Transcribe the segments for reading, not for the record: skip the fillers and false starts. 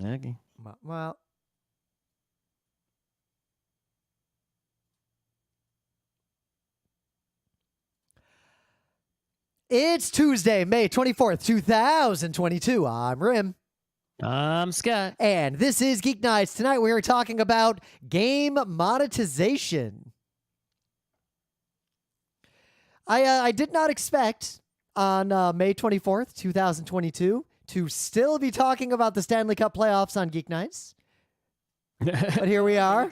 Okay. Well, it's Tuesday, May 24th, 2022. I'm Rim. I'm Scott. And this is Geek Nights. Tonight we are talking about game monetization. I did not expect on May 24th, 2022 to still be talking about the Stanley Cup playoffs on Geek Nights. But here we are.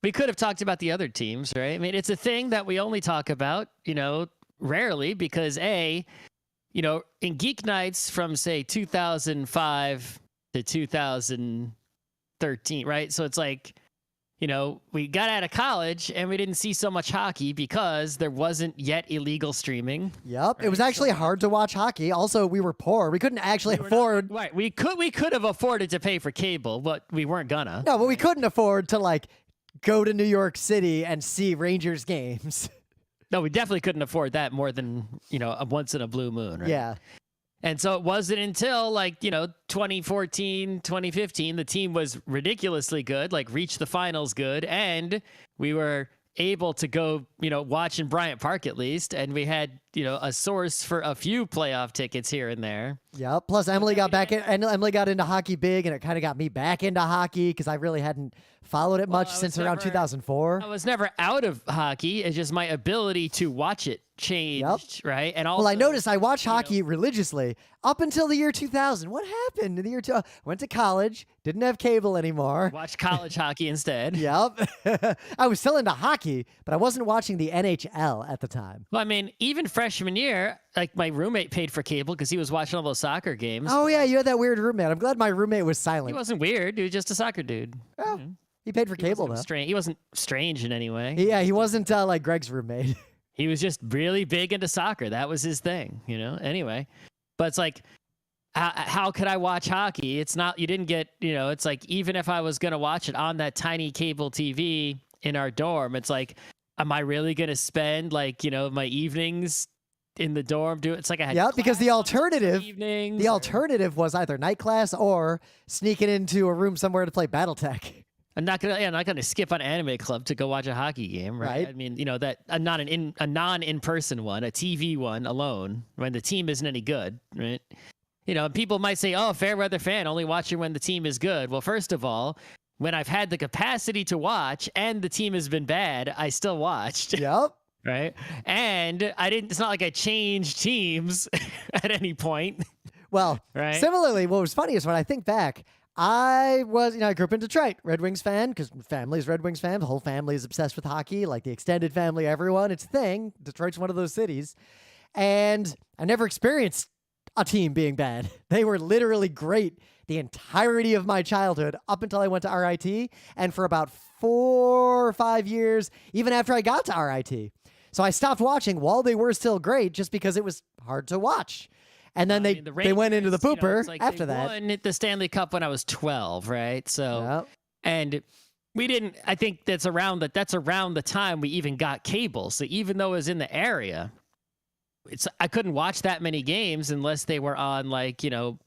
We could have talked about the other teams, right? I mean, it's a thing that we only talk about, rarely because in Geek Nights from, say, 2005 to 2013, right? So it's like, we got out of college and we didn't see so much hockey because there wasn't yet illegal streaming. Yep. Right? It was actually hard to watch hockey. Also, we were poor. We couldn't actually afford. Right. We could have afforded to pay for cable, but we weren't gonna. No, but we couldn't afford to go to New York City and see Rangers games. No, we definitely couldn't afford that more than, a once in a blue moon, right? Yeah. And so it wasn't until 2014, 2015, the team was ridiculously good, reached the finals good, and we were able to go, watch in Bryant Park at least, and we had, a source for a few playoff tickets here and there. Yep. Plus Emily got Emily got into hockey big, and it kind of got me back into hockey because I really hadn't followed it much since around 2004. I was never out of hockey. It's just my ability to watch it changed, right? And also, I noticed I watched hockey religiously up until the year 2000. What happened in the year 2000? Went to college, didn't have cable anymore. Watched college hockey instead. Yep. I was still into hockey, but I wasn't watching the NHL at the time. Well, I mean, even freshman year, my roommate paid for cable because he was watching all those soccer games. Oh, yeah, you had that weird roommate. I'm glad my roommate was silent. He wasn't weird. He was just a soccer dude. Oh, he paid for cable, though. He wasn't strange in any way. Yeah, he wasn't like Greg's roommate. He was just really big into soccer. That was his thing, Anyway, but it's like, how could I watch hockey? It's not, you didn't get, it's like, even if I was going to watch it on that tiny cable TV in our dorm, it's like, am I really going to spend my evenings in the dorm doing? It's like I had because the alternative was either night class or sneaking into a room somewhere to play BattleTech. I'm not gonna skip on Anime Club to go watch a hockey game, right? I mean, that not a non-in-person one, a TV one alone when the team isn't any good, right? People might say, "Oh, fair weather fan, only watching when the team is good." Well, first of all, when I've had the capacity to watch and the team has been bad, I still watched. Yep. Right, and I didn't. It's not like I changed teams at any point. Well, right. Similarly, what was funny is when I think back. I was, I grew up in Detroit, Red Wings fan, because family's Red Wings fan. The whole family is obsessed with hockey, like the extended family, everyone. It's a thing. Detroit's one of those cities. And I never experienced a team being bad. They were literally great the entirety of my childhood up until I went to RIT. And for about 4 or 5 years, even after I got to RIT. So I stopped watching while they were still great just because it was hard to watch. And then they went into the pooper after that. They won the Stanley Cup when I was 12, right? So, and we didn't. I think that's around the time we even got cable. So even though it was in the area, I couldn't watch that many games unless they were on national,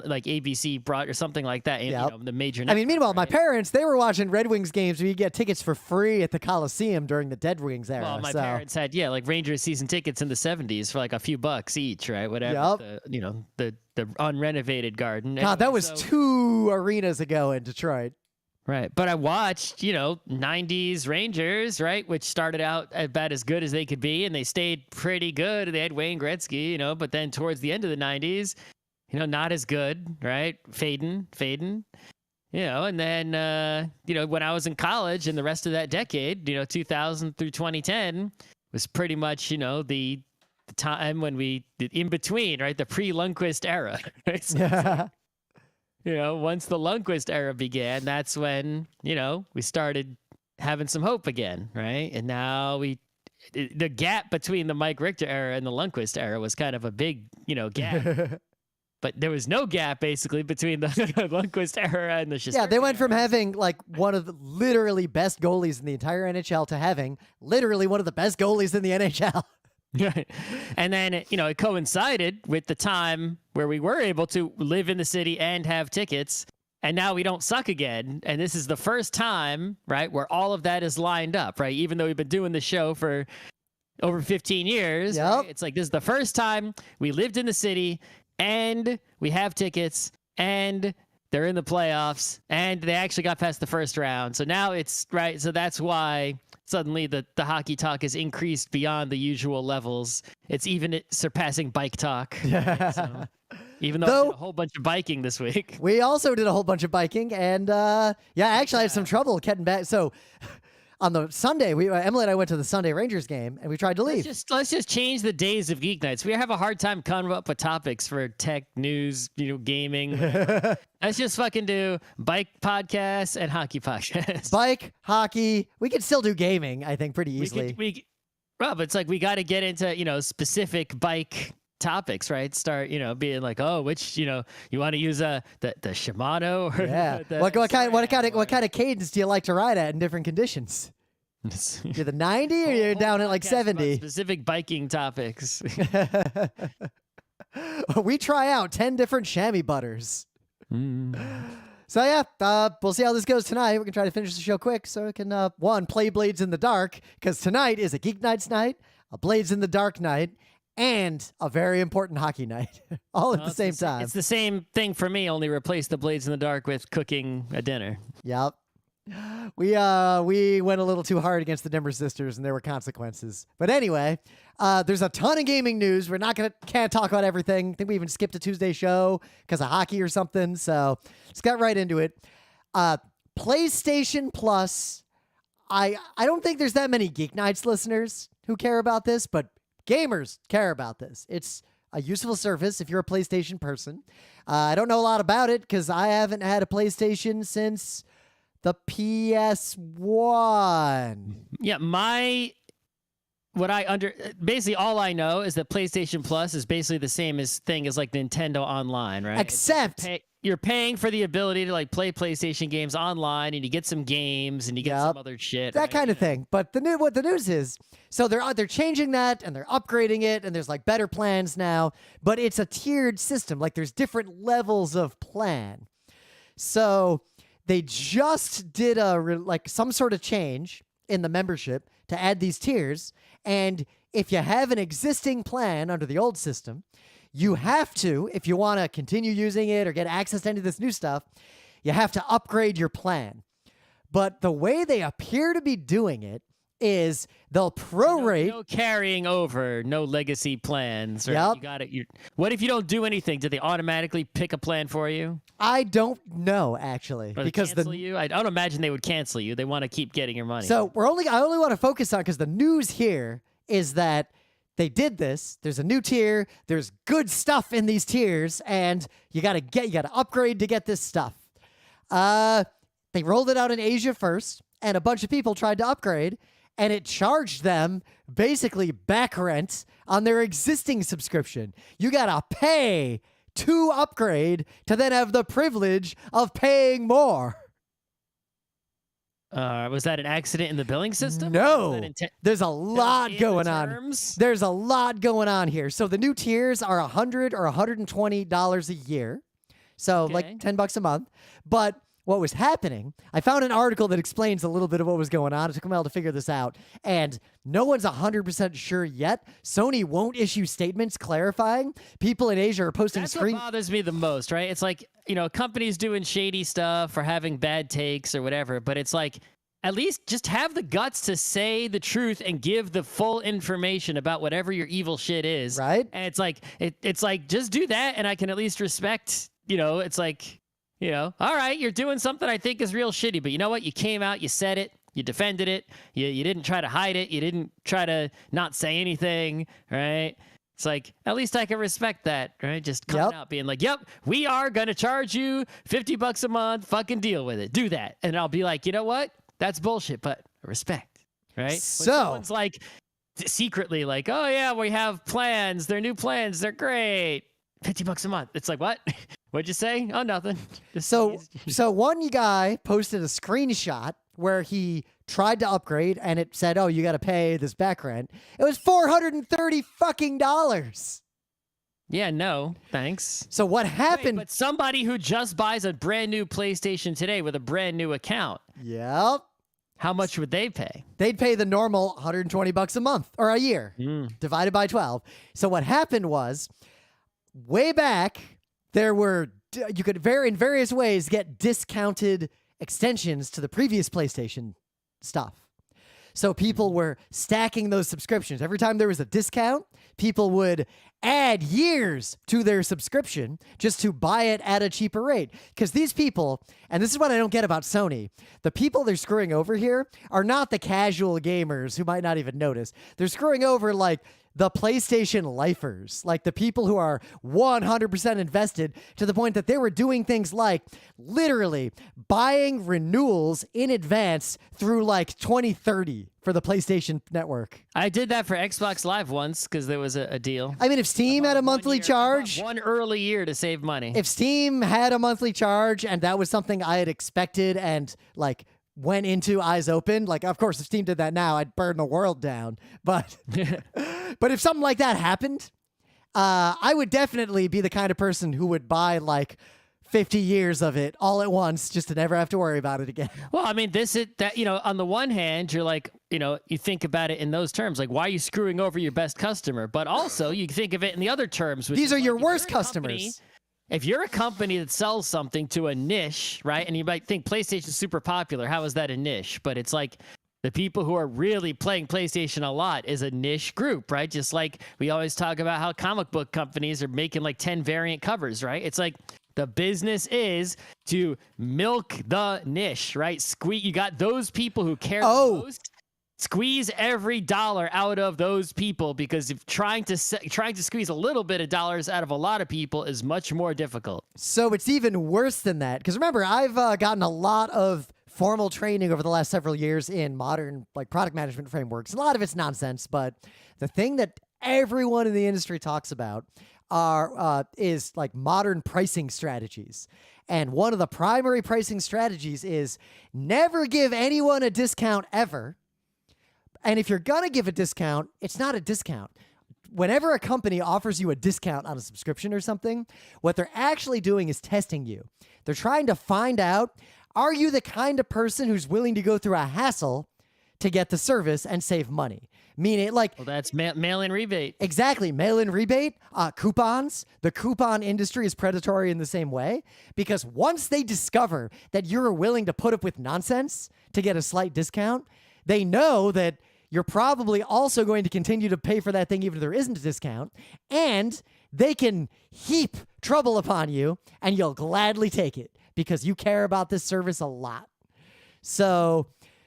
ABC broad or something like that. The major. I mean, meanwhile, right? my parents, they were watching Red Wings games where you get tickets for free at the Coliseum during the Dead Wings era. Well, my parents had Rangers season tickets in the 70s for a few bucks each, right? Whatever. Yep. The unrenovated Garden. God, that was 2 arenas ago in Detroit. Right. But I watched, 90s Rangers, right, which started out about as good as they could be, and they stayed pretty good. They had Wayne Gretzky, but then towards the end of the 90s, not as good, right? Fading. And then, when I was in college and the rest of that decade, 2000 through 2010 was pretty much, the time when in between, right? The pre-Lundqvist era. Right? So once the Lundqvist era began, that's when, we started having some hope again, right? And now the gap between the Mike Richter era and the Lundqvist era was kind of a big, gap. But there was no gap, basically, between the Lundqvist era and the Shesterkin. Yeah, they went from having, one of the literally best goalies in the entire NHL to having literally one of the best goalies in the NHL. Right. And then, it coincided with the time where we were able to live in the city and have tickets and now we don't suck again. And this is the first time, right, where all of that is lined up, right? Even though we've been doing the show for over 15 years, right? It's like this is the first time we lived in the city and we have tickets and they're in the playoffs and they actually got past the first round. So now it's right. So that's why suddenly the hockey talk has increased beyond the usual levels. It's even surpassing bike talk. Right? So, even though I did a whole bunch of biking this week. We also did a whole bunch of biking, and actually I had some trouble getting back. So on the Sunday, Emily and I went to the Sunday Rangers game, and we tried to leave. Let's just change the days of Geek Nights. We have a hard time coming up with topics for tech, news, gaming. Let's just fucking do bike podcasts and hockey podcasts. Bike, hockey. We could still do gaming, I think, pretty easily. But it's like we got to get into specific bike topics, right? Start being like, oh, which you want to use the Shimano or what kind of cadence do you like to ride at in different conditions? You're the 90 or you're down at like 70? Specific biking topics. We try out 10 different chamois butters. So we'll see how this goes tonight. We can try to finish the show quick so we can play Blades in the Dark, because tonight is a Geek Nights night, a Blades in the Dark night, and a very important hockey night, all at the same time. It's the same thing for me, only replace the Blades in the Dark with cooking a dinner. Yep. We went a little too hard against the Denver Sisters, and there were consequences. But anyway, there's a ton of gaming news. We're can't talk about everything. I think we even skipped a Tuesday show because of hockey or something. So let's get right into it. PlayStation Plus. I don't think there's that many Geek Nights listeners who care about this, but gamers care about this. It's a useful service if you're a PlayStation person. I don't know a lot about it because I haven't had a PlayStation since the PS1. Yeah, basically all I know is that PlayStation Plus is basically the same thing as like Nintendo Online, right? Except you're paying for the ability to like play PlayStation games online, and you get some games and you get some other shit. That kind of thing. But what the news is, so they're changing that and they're upgrading it, and there's like better plans now, but it's a tiered system. Like there's different levels of plan. So they just did some sort of change in the membership to add these tiers. And if you have an existing plan under the old system, you have to, if you want to continue using it or get access to any of this new stuff, you have to upgrade your plan. But the way they appear to be doing it is they'll prorate. No carrying over, no legacy plans. Yep. You got it. What if you don't do anything? Do they automatically pick a plan for you? I don't know, actually. Or because cancel you? I don't imagine they would cancel you. They want to keep getting your money. So I only want to focus on, because the news here is that they did this. There's a new tier. There's good stuff in these tiers, and you gotta upgrade to get this stuff. They rolled it out in Asia first, and a bunch of people tried to upgrade, and it charged them basically back rent on their existing subscription. You gotta pay to upgrade to then have the privilege of paying more. Was that an accident in the billing system? No. There's a lot going on. There's a lot going on here. So the new tiers are $100 or $120 a year. So like $10 a month. But what was happening, I found an article that explains a little bit of what was going on. It took a while to figure this out. And no one's 100% sure yet. Sony won't issue statements clarifying. People in Asia are posting That's what bothers me the most, right? It's like, companies doing shady stuff or having bad takes or whatever, but it's like, at least just have the guts to say the truth and give the full information about whatever your evil shit is. Right. And it's like, just do that and I can at least respect, it's like, all right, you're doing something I think is real shitty, but you know what? You came out, you said it, you defended it, you didn't try to hide it, you didn't try to not say anything, right? It's like, at least I can respect that, right? Just coming out being like, yep, we are going to charge you $50 a month, fucking deal with it, do that. And I'll be like, you know what? That's bullshit, but respect, right? So when someone's like secretly like, oh yeah, we have plans, they're new plans, they're great, $50 a month. It's like, what? What'd you say? Oh, nothing. So one guy posted a screenshot where he tried to upgrade and it said, oh, you got to pay this back rent. It was $430 fucking dollars. Yeah, no, thanks. So what happened? But somebody who just buys a brand new PlayStation today with a brand new account, Yep. how much would they pay? They'd pay the normal $120 a month or a year divided by 12. So what happened was, way back, you could in various ways get discounted extensions to the previous PlayStation stuff. So people were stacking those subscriptions. Every time there was a discount, people would add years to their subscription just to buy it at a cheaper rate. Because these people, and this is what I don't get about Sony, the people they're screwing over here are not the casual gamers who might not even notice. They're screwing over like the PlayStation lifers, like the people who are 100% invested to the point that they were doing things like literally buying renewals in advance through like 2030 for the PlayStation Network. I did that for Xbox Live once because there was a deal. I mean, if Steam had a monthly charge, one early year to save money. If Steam had a monthly charge and that was something I had expected and like went into eyes open, like of course if Steam did that now, I'd burn the world down. But but if something like that happened, I would definitely be the kind of person who would buy like 50 years of it all at once just to never have to worry about it again. Well, I mean, on the one hand, you're like, you think about it in those terms, like, why are you screwing over your best customer? But also, you think of it in the other terms. These are your worst customers. If you're a company that sells something to a niche, right, and you might think PlayStation's super popular, how is that a niche? But it's like the people who are really playing PlayStation a lot is a niche group, right? Just like we always talk about how comic book companies are making like 10 variant covers, right? It's like the business is to milk the niche, right? You got those people who care the most. Squeeze every dollar out of those people, because if trying to squeeze a little bit of dollars out of a lot of people is much more difficult. So it's even worse than that. Because remember, I've gotten a lot of formal training over the last several years in modern like product management frameworks. A lot of it's nonsense, but the thing that everyone in the industry talks about is like modern pricing strategies. And one of the primary pricing strategies is never give anyone a discount ever. And if you're going to give a discount, it's not a discount. Whenever a company offers you a discount on a subscription or something, what they're actually doing is testing you. They're trying to find out, are you the kind of person who's willing to go through a hassle to get the service and save money? Meaning, like... Well, that's mail-in rebate. Exactly. Mail-in rebate, coupons. The coupon industry is predatory in the same way, because once they discover that you're willing to put up with nonsense to get a slight discount, they know that you're probably also going to continue to pay for that thing even if there isn't a discount, and they can heap trouble upon you, and you'll gladly take it because you care about this service a lot. So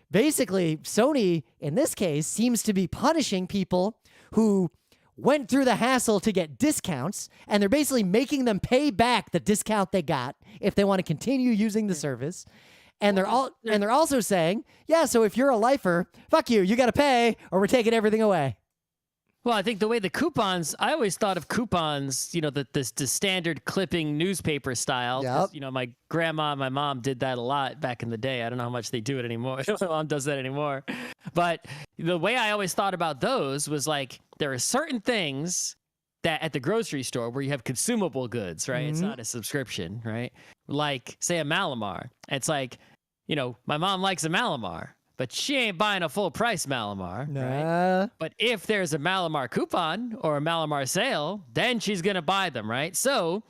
basically, Sony, in this case, seems to be punishing people who went through the hassle to get discounts, and they're basically making them pay back the discount they got if they want to continue using the service. And they're also saying, yeah, so if you're a lifer, fuck you, you got to pay or we're taking everything away. Well, I think the way the coupons, I always thought of coupons, the standard clipping newspaper style. Yep. My grandma and my mom did that a lot back in the day. I don't know how much they do it anymore. My mom does that anymore. But the way I always thought about those was like, there are certain things that at the grocery store where you have consumable goods, right? Mm-hmm. It's not a subscription, right? Like, say, a Malamar. It's like, my mom likes a Malamar, but she ain't buying a full price Malamar, right? But if there's a Malamar coupon or a Malamar sale, then she's going to buy them, right? So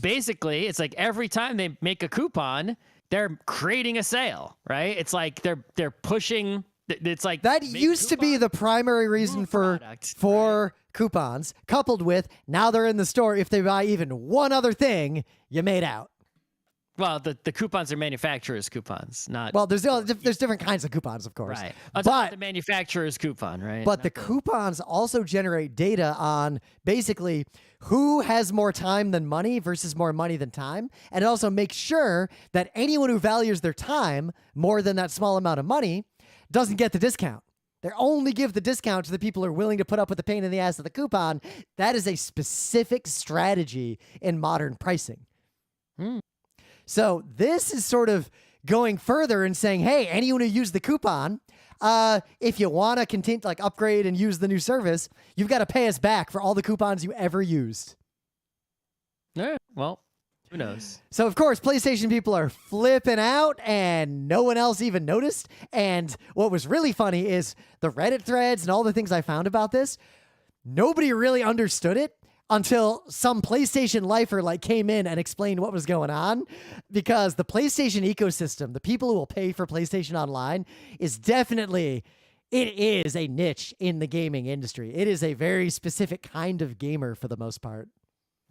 basically, it's like every time they make a coupon, they're creating a sale, right? It's like they're pushing. It's like that used to be the primary reason for coupons, coupled with now they're in the store. If they buy even one other thing, you made out. Well, the coupons are manufacturer's coupons, not... Well, there's different kinds of coupons, of course. Right. But the manufacturer's coupon, right? But the coupons also generate data on basically who has more time than money versus more money than time. And it also makes sure that anyone who values their time more than that small amount of money doesn't get the discount. They only give the discount to the people who are willing to put up with the pain in the ass of the coupon. That is a specific strategy in modern pricing. So this is sort of going further and saying, hey, anyone who used the coupon, if you want to continue, like upgrade and use the new service, you've got to pay us back for all the coupons you ever used. Well, who knows? So, of course, PlayStation people are flipping out and no one else even noticed. And what was really funny is the Reddit threads and all the things I found about this. Nobody really understood it until some PlayStation lifer came in and explained what was going on, because the PlayStation ecosystem, the people who will pay for PlayStation Online, is definitely, it is a niche in the gaming industry. It is a very specific kind of gamer for the most part.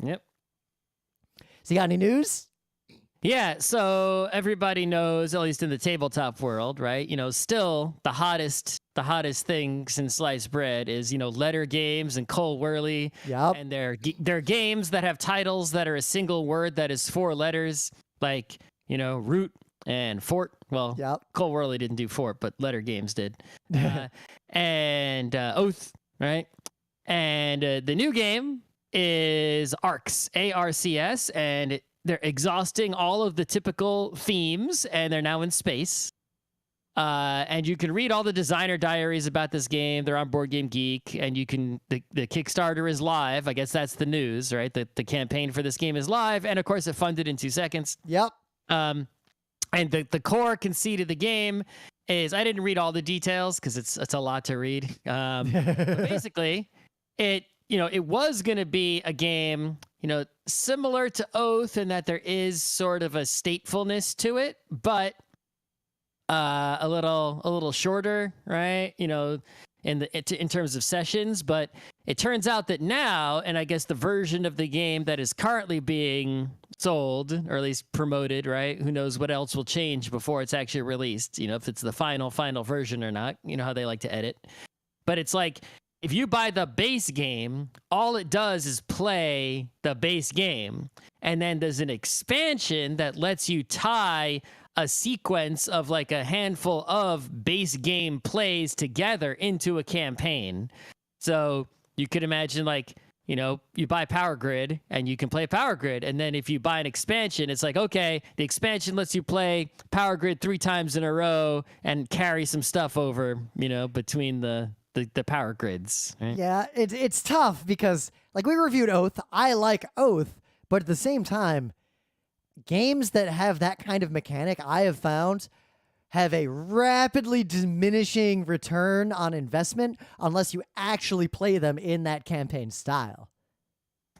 Yep. So you got any news? Yeah, so everybody knows, at least in the tabletop world, right? Still the hottest thing since sliced bread is, letter games and Cole Whirly. Yep. And they're games that have titles that are a single word that is 4 letters, like, root and fort. Well, Yep. Cole Whirly didn't do fort, but letter games did. And oath, right? And the new game is Arcs, ARCS, and they're exhausting all of the typical themes, and they're now in space. And you can read all the designer diaries about this game. They're on Board Game Geek, and the Kickstarter is live. I guess that's the news, right? The campaign for this game is live, and of course it funded in 2 seconds. Yep. And the core conceit of the game is, I didn't read all the details because it's a lot to read. But basically, it was going to be a game, similar to Oath in that there is sort of a statefulness to it, but a little shorter, right? In terms of sessions. But it turns out that now, and I guess the version of the game that is currently being sold, or at least promoted, right? Who knows what else will change before it's actually released, if it's the final version or not, how they like to edit. But it's like, if you buy the base game, all it does is play the base game. And then there's an expansion that lets you tie a sequence of a handful of base game plays together into a campaign. So you could imagine you buy Power Grid and you can play Power Grid. And then if you buy an expansion, it's okay, the expansion lets you play Power Grid 3 times in a row and carry some stuff over, between the power grids, right? Yeah, it's tough because we reviewed Oath. I like Oath, but at the same time, games that have that kind of mechanic, I have found, have a rapidly diminishing return on investment unless you actually play them in that campaign style.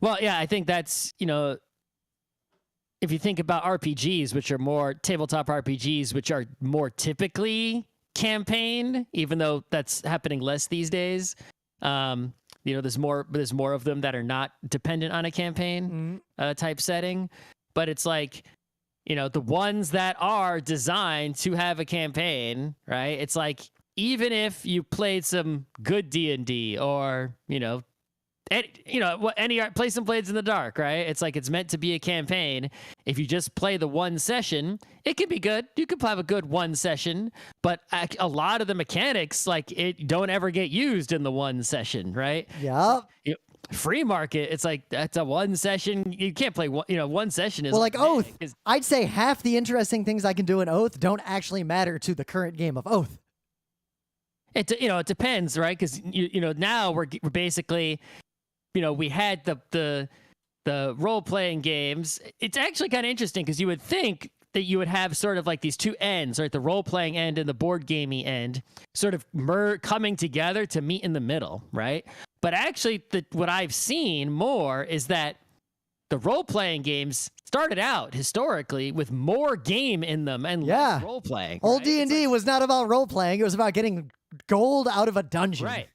Well, yeah, I think that's, if you think about RPGs, which are more tabletop RPGs, which are more typically campaign, even though that's happening less these days. There's more of them that are not dependent on a campaign type setting. But it's the ones that are designed to have a campaign, right? It's even if you played some good D&D or, play some Blades in the Dark, right? It's it's meant to be a campaign. If you just play the one session, it can be good. You can have a good one session, but a lot of the mechanics, it don't ever get used in the one session, right? Yeah. Free market, it's that's a one session. You can't play one session is Oath. I'd say half the interesting things I can do in Oath don't actually matter to the current game of Oath. It depends, right? Because now we're basically, we had the role-playing games. It's actually kind of interesting because you would think that you would have sort of these two ends, right? The role-playing end and the board gamey end sort of coming together to meet in the middle, right? But actually, what I've seen more is that the role-playing games started out historically with more game in them and less role-playing. Old D&D was not about role-playing. It was about getting gold out of a dungeon. Right.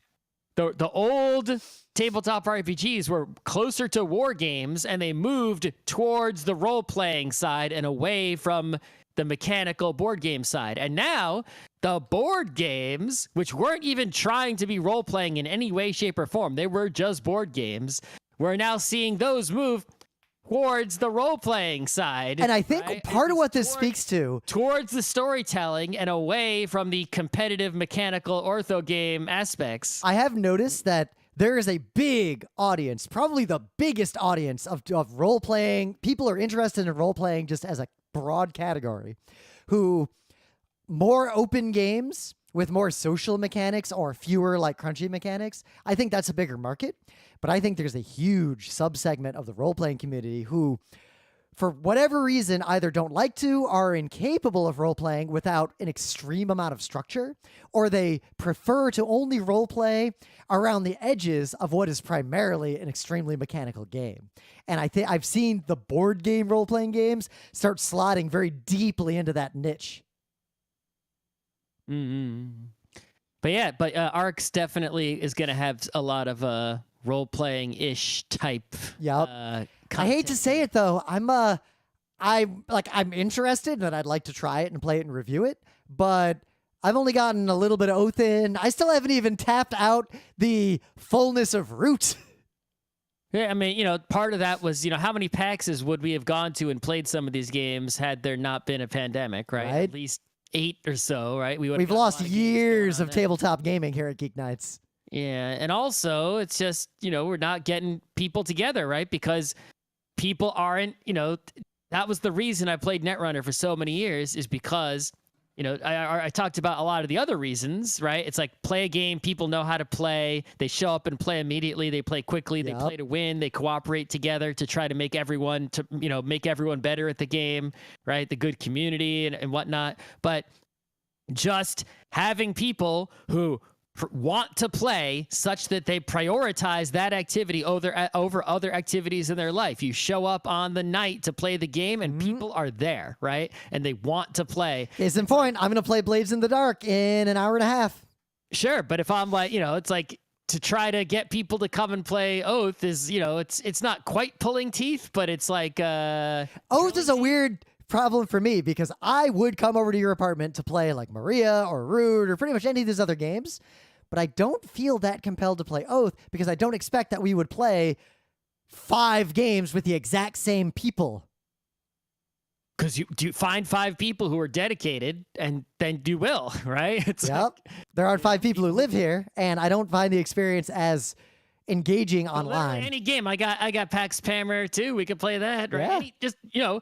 The old tabletop RPGs were closer to war games, and they moved towards the role-playing side and away from the mechanical board game side. And now the board games, which weren't even trying to be role-playing in any way, shape, or form, they were just board games, we're now seeing those move towards the role-playing side. And I think part of what this speaks to... towards the storytelling and away from the competitive mechanical ortho game aspects. I have noticed that there is a big audience, probably the biggest audience of role-playing. People are interested in role-playing just as a broad category, who more open games with more social mechanics or fewer like crunchy mechanics, I think that's a bigger market. But I think there's a huge subsegment of the role-playing community who, for whatever reason, either don't like to or are incapable of role-playing without an extreme amount of structure, or they prefer to only role-play around the edges of what is primarily an extremely mechanical game. And I think I've seen the board game role-playing games start slotting very deeply into that niche. Mm-hmm. But Arcs definitely is going to have a lot of role-playing-ish type. Yep. I hate to say it though. I'm interested and I'd like to try it and play it and review it, but I've only gotten a little bit of Oath in. I still haven't even tapped out the fullness of Root. Yeah, I mean, part of that was, how many PAXs would we have gone to and played some of these games had there not been a pandemic, right? At least 8 or so, right? We've lost years of tabletop gaming here at GeekNights. Yeah, and also it's just, we're not getting people together, right? Because people aren't, that was the reason I played Netrunner for so many years, is because, I talked about a lot of the other reasons, right? It's like play a game, people know how to play, they show up and play immediately, they play quickly, they play to win, they cooperate together to try to make everyone better at the game, right? The good community and whatnot. But just having people who want to play such that they prioritize that activity over other activities in their life. You show up on the night to play the game and people are there, right? And they want to play. Case in point, I'm going to play Blades in the Dark in an hour and a half. Sure, but if I'm like, it's like to try to get people to come and play Oath is, it's not quite pulling teeth, but it's like... Oath is a weird problem for me because I would come over to your apartment to play like Maria or Root or pretty much any of these other games. But I don't feel that compelled to play Oath because I don't expect that we would play 5 games with the exact same people. Because you find 5 people who are dedicated, and then you will, right? There are 5 people who live here, and I don't find the experience as engaging online. Any game. I got PAX Pammer too. We could play that, right? Yeah.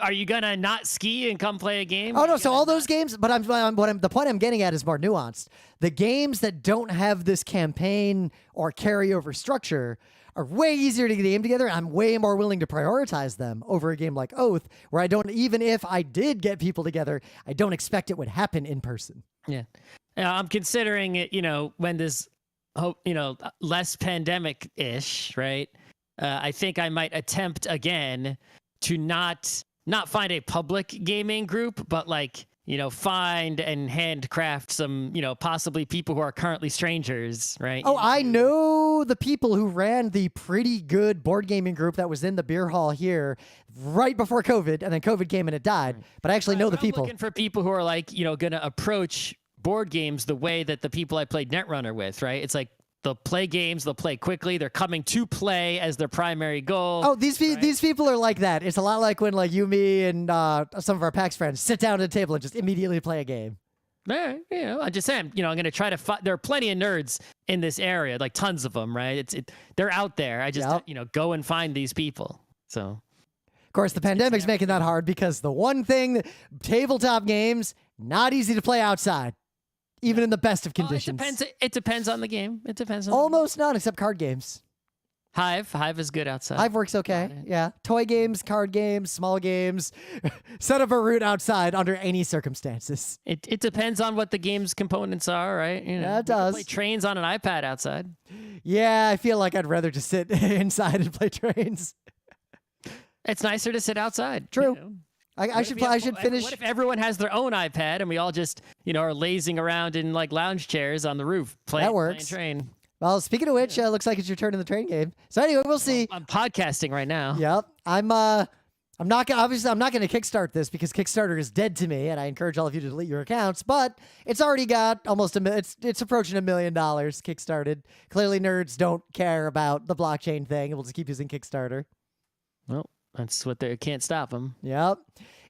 Are you gonna not ski and come play a game? Oh no, so all those games, but the point I'm getting at is more nuanced. The games that don't have this campaign or carryover structure are way easier to get a game together. I'm way more willing to prioritize them over a game like Oath, where even if I did get people together, I don't expect it would happen in person. Yeah. I'm considering it, when this less pandemic-ish, right? I think I might attempt again to not find a public gaming group, but find and handcraft some, possibly people who are currently strangers, right? Oh, I know the people who ran the pretty good board gaming group that was in the beer hall here right before COVID, and then COVID came and it died. But I actually know the people. I'm looking for people who are going to approach board games the way that the people I played Netrunner with, right? It's like they'll play games, they'll play quickly, they're coming to play as their primary goal. Oh, these people are like that. It's a lot like when you, me, and some of our PAX friends sit down at a table and just immediately play a game. Yeah, I'm just saying, I'm going to try to there are plenty of nerds in this area, like tons of them, right? They're out there. I just, go and find these people. So, of course, the pandemic's making that hard because the one thing, tabletop games, not easy to play outside. Even in the best of conditions. It depends on the game. It depends on almost none except card games. Hive is good outside. Hive works okay. Yeah. Toy games, card games, small games. Set up a route outside under any circumstances. It depends on what the game's components are, right? Yeah, it does. Play trains on an iPad outside. Yeah, I feel like I'd rather just sit inside and play trains. It's nicer to sit outside. True. I should finish. What if everyone has their own iPad and we all just, are lazing around in lounge chairs on the roof playing train? Well, speaking of which, looks like it's your turn in the train game. So anyway, we'll see. I'm podcasting right now. Yep. I'm not gonna kickstart this because Kickstarter is dead to me, and I encourage all of you to delete your accounts. But it's already got almost it's approaching $1 million kickstarted. Clearly, nerds don't care about the blockchain thing, and we'll just keep using Kickstarter. Well, that's what they can't stop them. Yep.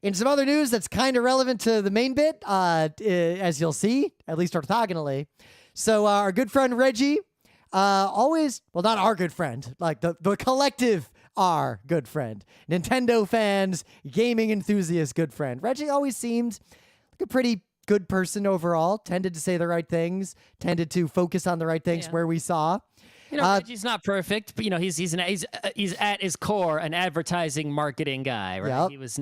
In some other news that's kind of relevant to the main bit, as you'll see, at least orthogonally. So our good friend Reggie, not our good friend, like the collective our good friend, Nintendo fans, gaming enthusiasts, good friend. Reggie always seemed like a pretty good person overall, tended to say the right things, tended to focus on the right things where we saw. Reggie's not perfect, but he's at his core an advertising marketing guy, right? Yep. He was,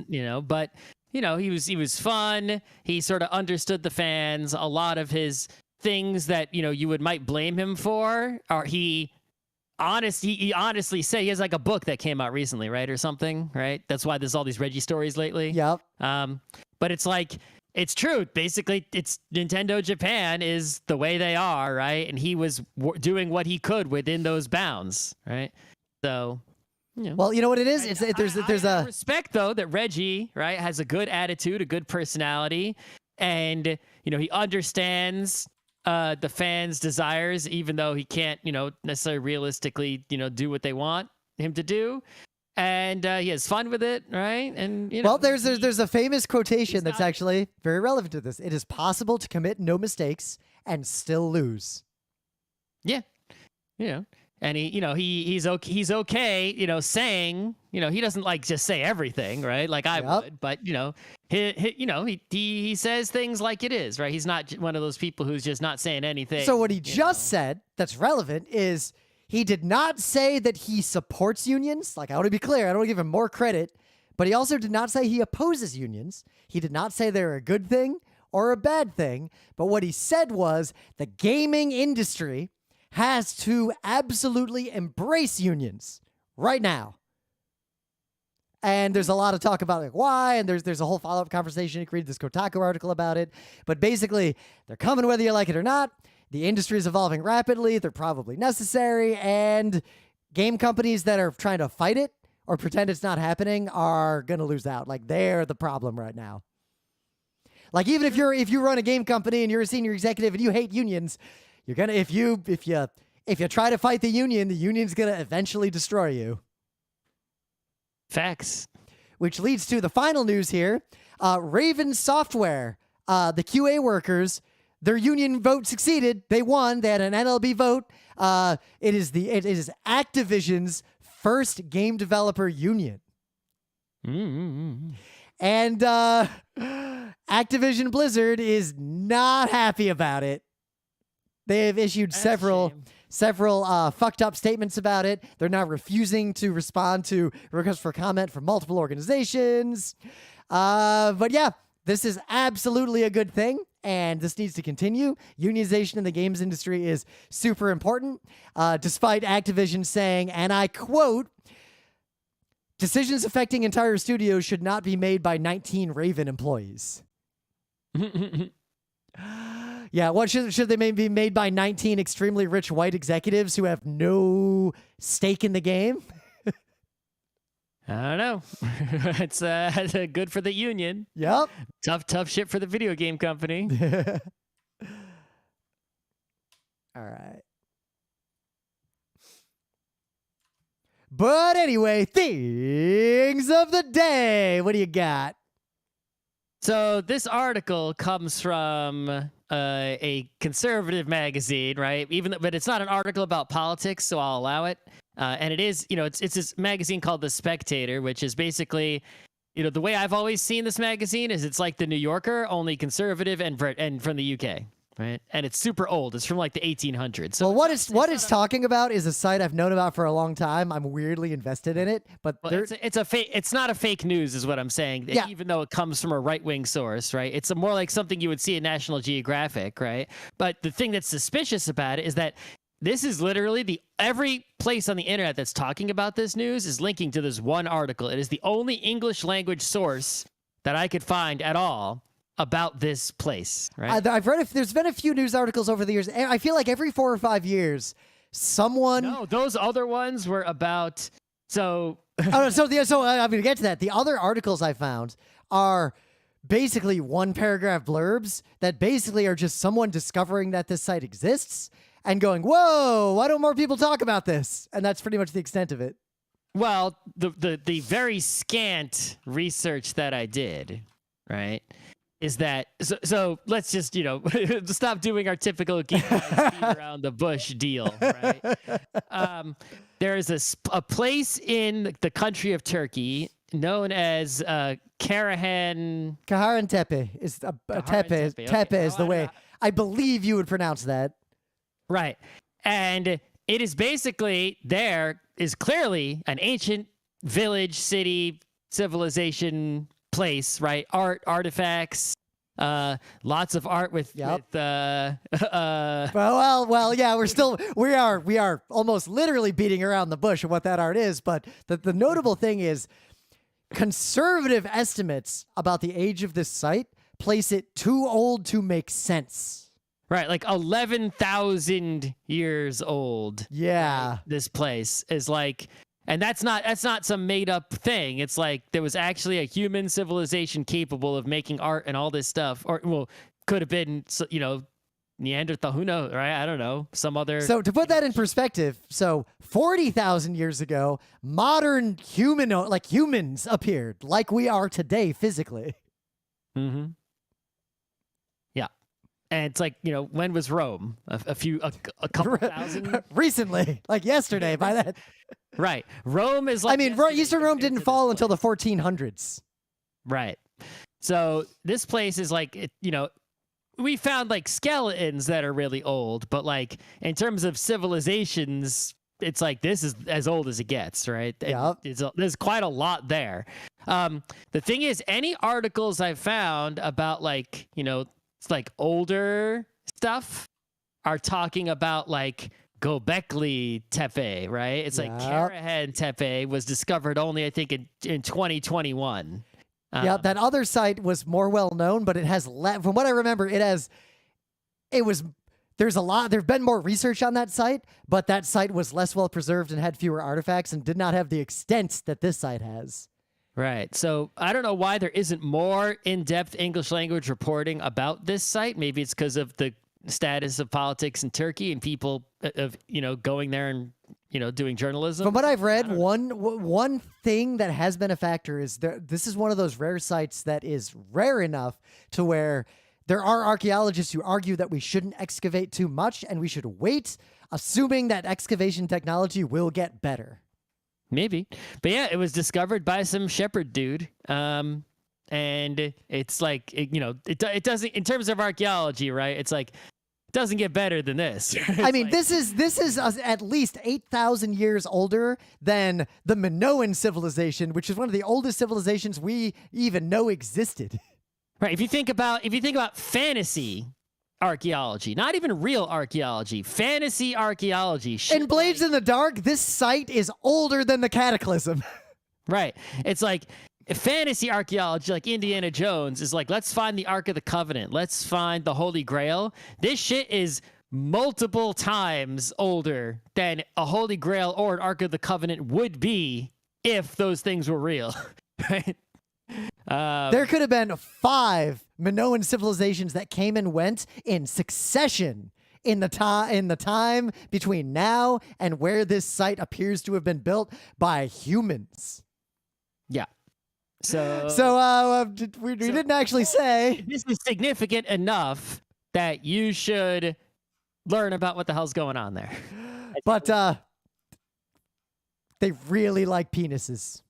but he was fun. He sort of understood the fans. A lot of his things that you might blame him for, or he honestly said, he has like a book that came out recently, right, or something, right? That's why there's all these Reggie stories lately. Yep. But it's like, it's true. Basically, it's Nintendo Japan is the way they are, right? And he was doing what he could within those bounds, right? So, well, you know what it is? There's a respect though that Reggie, right, has a good attitude, a good personality, and he understands the fans' desires, even though he can't, necessarily realistically, do what they want him to do. And he has fun with it, right? And well, there's a famous quotation that's actually very relevant to this. It is possible to commit no mistakes and still lose. Yeah, and he's okay, saying, he doesn't like just say everything, right? Like I would, but he says things like it is, right? He's not one of those people who's just not saying anything. So what he just said that's relevant is, he did not say that he supports unions. Like, I want to be clear, I don't want to give him more credit, but he also did not say he opposes unions. He did not say they're a good thing or a bad thing, but what he said was the gaming industry has to absolutely embrace unions right now. And there's a lot of talk about like why, and there's a whole follow-up conversation. He created this Kotaku article about it, but basically, they're coming whether you like it or not. The industry is evolving rapidly. They're probably necessary. And game companies that are trying to fight it or pretend it's not happening are going to lose out. Like, they're the problem right now. Like, even if you run a game company and you're a senior executive and you hate unions, you're going to, if you try to fight the union's going to eventually destroy you. Facts. Which leads to the final news here. Raven Software, the QA workers, their union vote succeeded. They won. They had an NLB vote. It is Activision's first game developer union. Mm-hmm. And Activision Blizzard is not happy about it. They have issued several fucked up statements about it. They're now refusing to respond to requests for comment from multiple organizations. But yeah, this is absolutely a good thing, and this needs to continue. Unionization in the games industry is super important, despite Activision saying, and I quote, "Decisions affecting entire studios should not be made by 19 Raven employees." Yeah, what should they be made by 19 extremely rich white executives who have no stake in the game? I don't know. It's good for the union. Yep. Tough shit for the video game company. All right. But anyway, things of the day. What do you got? So this article comes from a conservative magazine, right? But it's not an article about politics, so I'll allow it. And it is, it's this magazine called The Spectator, which is basically, the way I've always seen this magazine is it's like The New Yorker, only conservative and from the UK, right? And it's super old. It's from like the 1800s. So well, what it's talking about is a site I've known about for a long time. I'm weirdly invested in it, but it's a fake. It's not a fake news, is what I'm saying. Yeah. Even though it comes from a right-wing source, right? It's more like something you would see in National Geographic, right? But the thing that's suspicious about it is that this is literally every place on the internet that's talking about this news is linking to this one article. It is the only English language source that I could find at all about this place, right? I've read there's been a few news articles over the years. I feel like every 4 or 5 years, someone. No, those other ones were about. So I'm going to get to that. The other articles I found are basically one paragraph blurbs that basically are just someone discovering that this site exists and going, "Whoa, why don't more people talk about this?" And that's pretty much the extent of it. Well, the very scant research that I did, right, is that so let's just stop doing our typical geek guys beat around the bush deal, right? There is a place in the country of Turkey known as Karahan Tepe is Tepe is the way I believe you would pronounce that. Right. And it is basically, there is clearly an ancient village, city, civilization place, right? Art, artifacts, lots of art with Yep. yeah, we are almost literally beating around the bush of what that art is, but the notable thing is conservative estimates about the age of this site place it too old to make sense. right, like 11,000 years old. Yeah. Right? This place is like, and that's not some made up thing. It's like there was actually a human civilization capable of making art and all this stuff, or well, could have been, you know, Neanderthal, who knows, right? I don't know, some other. So to put that in perspective, 40,000 years ago, modern humans appeared like we are today physically. Mm-hmm. Yeah. And it's like, you know, when was Rome? A couple thousand? Recently, like yesterday by that. Right. Rome is like, I mean, Eastern Rome didn't fall until the 1400s. Right. So this place is like, you know, we found like skeletons that are really old, but like in terms of civilizations, it's like this is as old as it gets, right? Yeah. There's quite a lot there. The thing is, any articles I've found about like, you know, it's like older stuff are talking about like Göbekli Tepe, right? It's like Karahan Tepe was discovered only, I think, in 2021. Yeah, that other site was more well known, but it has from what I remember, there's been more research on that site, but that site was less well preserved and had fewer artifacts and did not have the extent that this site has. Right. So I don't know why there isn't more in-depth English language reporting about this site. Maybe it's because of the status of politics in Turkey and people of, you know, going there and, you know, doing journalism. From what I've read, one thing that has been a factor is this is one of those rare sites that is rare enough to where there are archaeologists who argue that we shouldn't excavate too much and we should wait, assuming that excavation technology will get better. Maybe. But yeah, it was discovered by some shepherd dude. And it's like, it doesn't, in terms of archaeology, right? It's like, it doesn't get better than this. I mean, this is at least 8,000 years older than the Minoan civilization, which is one of the oldest civilizations we even know existed. Right. If you think about fantasy archaeology, not even real archaeology, fantasy archaeology. In Blades in the Dark, this site is older than the Cataclysm. Right. It's like fantasy archaeology, like Indiana Jones, is like, let's find the Ark of the Covenant. Let's find the Holy Grail. This shit is multiple times older than a Holy Grail or an Ark of the Covenant would be if those things were real. Right. There could have been 5 Minoan civilizations that came and went in succession in the time between now and where this site appears to have been built by humans. Yeah. So we didn't actually say. This is significant enough that you should learn about what the hell's going on there. But they really like penises.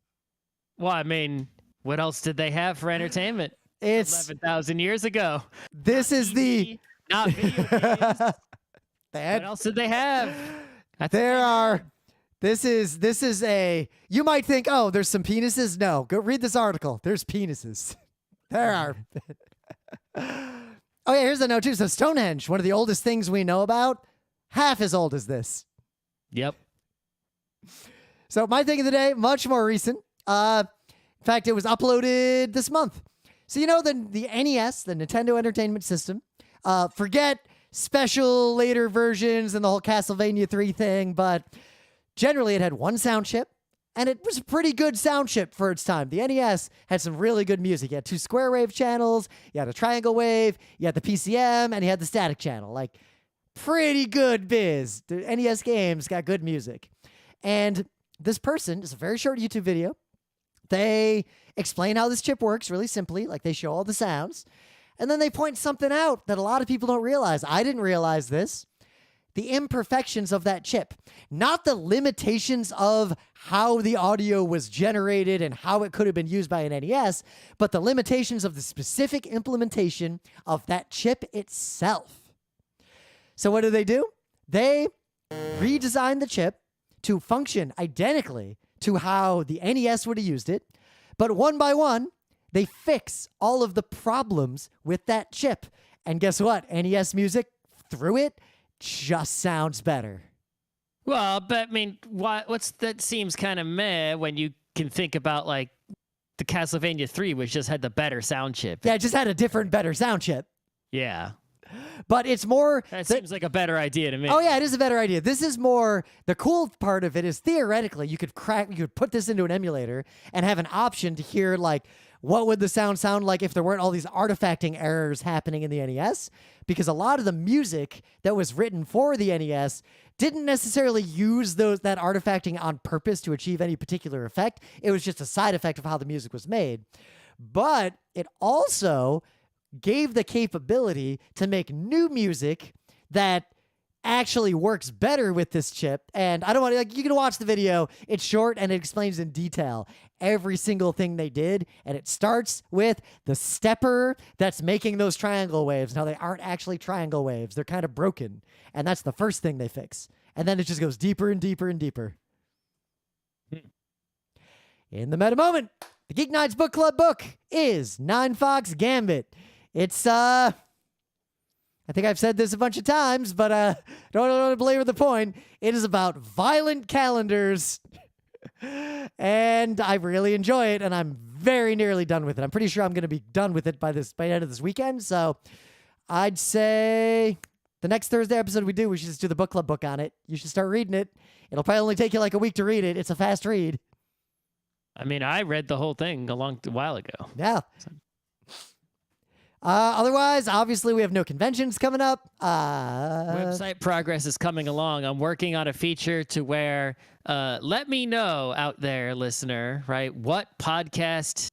Well, I mean, what else did they have for entertainment? It's 11,000 years ago. This not is TV, not video games. What else did they have? This is a, you might think, oh, there's some penises. No, go read this article. There's penises. There are. Oh yeah, here's the note too. So Stonehenge, one of the oldest things we know about, half as old as this. Yep. So my thing of the day, much more recent. In fact, it was uploaded this month. So you know the NES, the Nintendo Entertainment System. Forget special later versions and the whole Castlevania 3 thing, but generally it had one sound chip, and it was a pretty good sound chip for its time. The NES had some really good music. You had 2 square wave channels, you had a triangle wave, you had the PCM, and you had the static channel. Like, pretty good biz. The NES games got good music. And this person, it's a very short YouTube video, they explain how this chip works really simply, like they show all the sounds, and then they point something out that a lot of people don't realize. I didn't realize this. the imperfections of that chip, not the limitations of how the audio was generated and how it could have been used by an NES, but the limitations of the specific implementation of that chip itself. So what do? They redesigned the chip to function identically to how the NES would have used it, but one by one, they fix all of the problems with that chip. And guess what? NES music through it just sounds better. Well, but I mean, what's that seems kind of meh when you can think about like the Castlevania 3, which just had the better sound chip. Yeah, it just had a different, better sound chip. Yeah. But it's more... That seems like a better idea to me. Oh, yeah, it is a better idea. This is more... The cool part of it is theoretically, you could put this into an emulator and have an option to hear, like, what would the sound like if there weren't all these artifacting errors happening in the NES? Because a lot of the music that was written for the NES didn't necessarily use that artifacting on purpose to achieve any particular effect. It was just a side effect of how the music was made. But it also gave the capability to make new music that actually works better with this chip. And I don't want to, like, you can watch the video. It's short and it explains in detail every single thing they did. And it starts with the stepper that's making those triangle waves. Now, they aren't actually triangle waves. They're kind of broken. And that's the first thing they fix. And then it just goes deeper and deeper and deeper. In the meta moment, the GeekNights Book Club book is Nine Fox Gambit. It's, I think I've said this a bunch of times, but don't want to belabor the point. It is about violent calendars, and I really enjoy it, and I'm very nearly done with it. I'm pretty sure I'm going to be done with it by the end of this weekend, so I'd say the next Thursday episode we should just do the book club book on it. You should start reading it. It'll probably only take you like a week to read it. It's a fast read. I mean, I read the whole thing a while ago. Yeah. Otherwise, obviously, we have no conventions coming up. Website progress is coming along. I'm working on a feature to where, let me know out there, listener, right, what podcast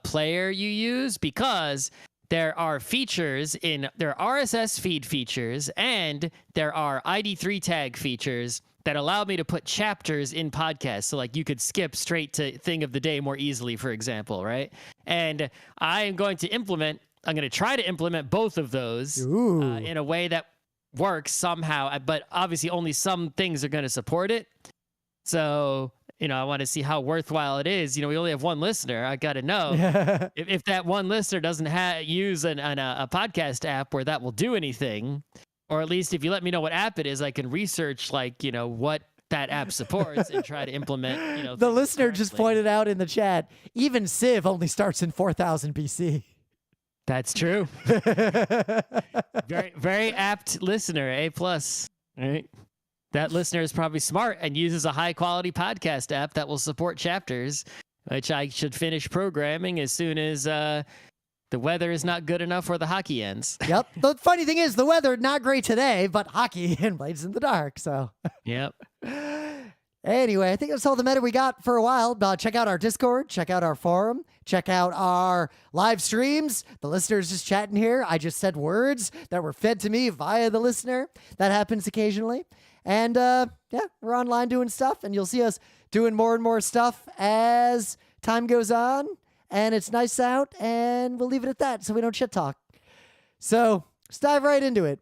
player you use, because there are features there are RSS feed features and there are ID3 tag features that allow me to put chapters in podcasts. So like you could skip straight to thing of the day more easily, for example, right? And I'm going to try to implement both of those in a way that works somehow, but obviously only some things are going to support it. So, I want to see how worthwhile it is. We only have one listener. I got to know if that one listener doesn't use a podcast app where that will do anything, or at least if you let me know what app it is, I can research what that app supports and try to implement, The listener just pointed out in the chat, even Civ only starts in 4000 BC. That's true. Very, very apt listener, A+. Right? That listener is probably smart and uses a high-quality podcast app that will support chapters, which I should finish programming as soon as the weather is not good enough or the hockey ends. Yep. The funny thing is, the weather, not great today, but hockey and Blades in the Dark, so. Yep. Anyway, I think that's all the meta we got for a while. Check out our Discord, check out our forum, check out our live streams. The listener's just chatting here. I just said words that were fed to me via the listener. That happens occasionally. And we're online doing stuff, and you'll see us doing more and more stuff as time goes on. And it's nice out, and we'll leave it at that so we don't shit talk. So let's dive right into it.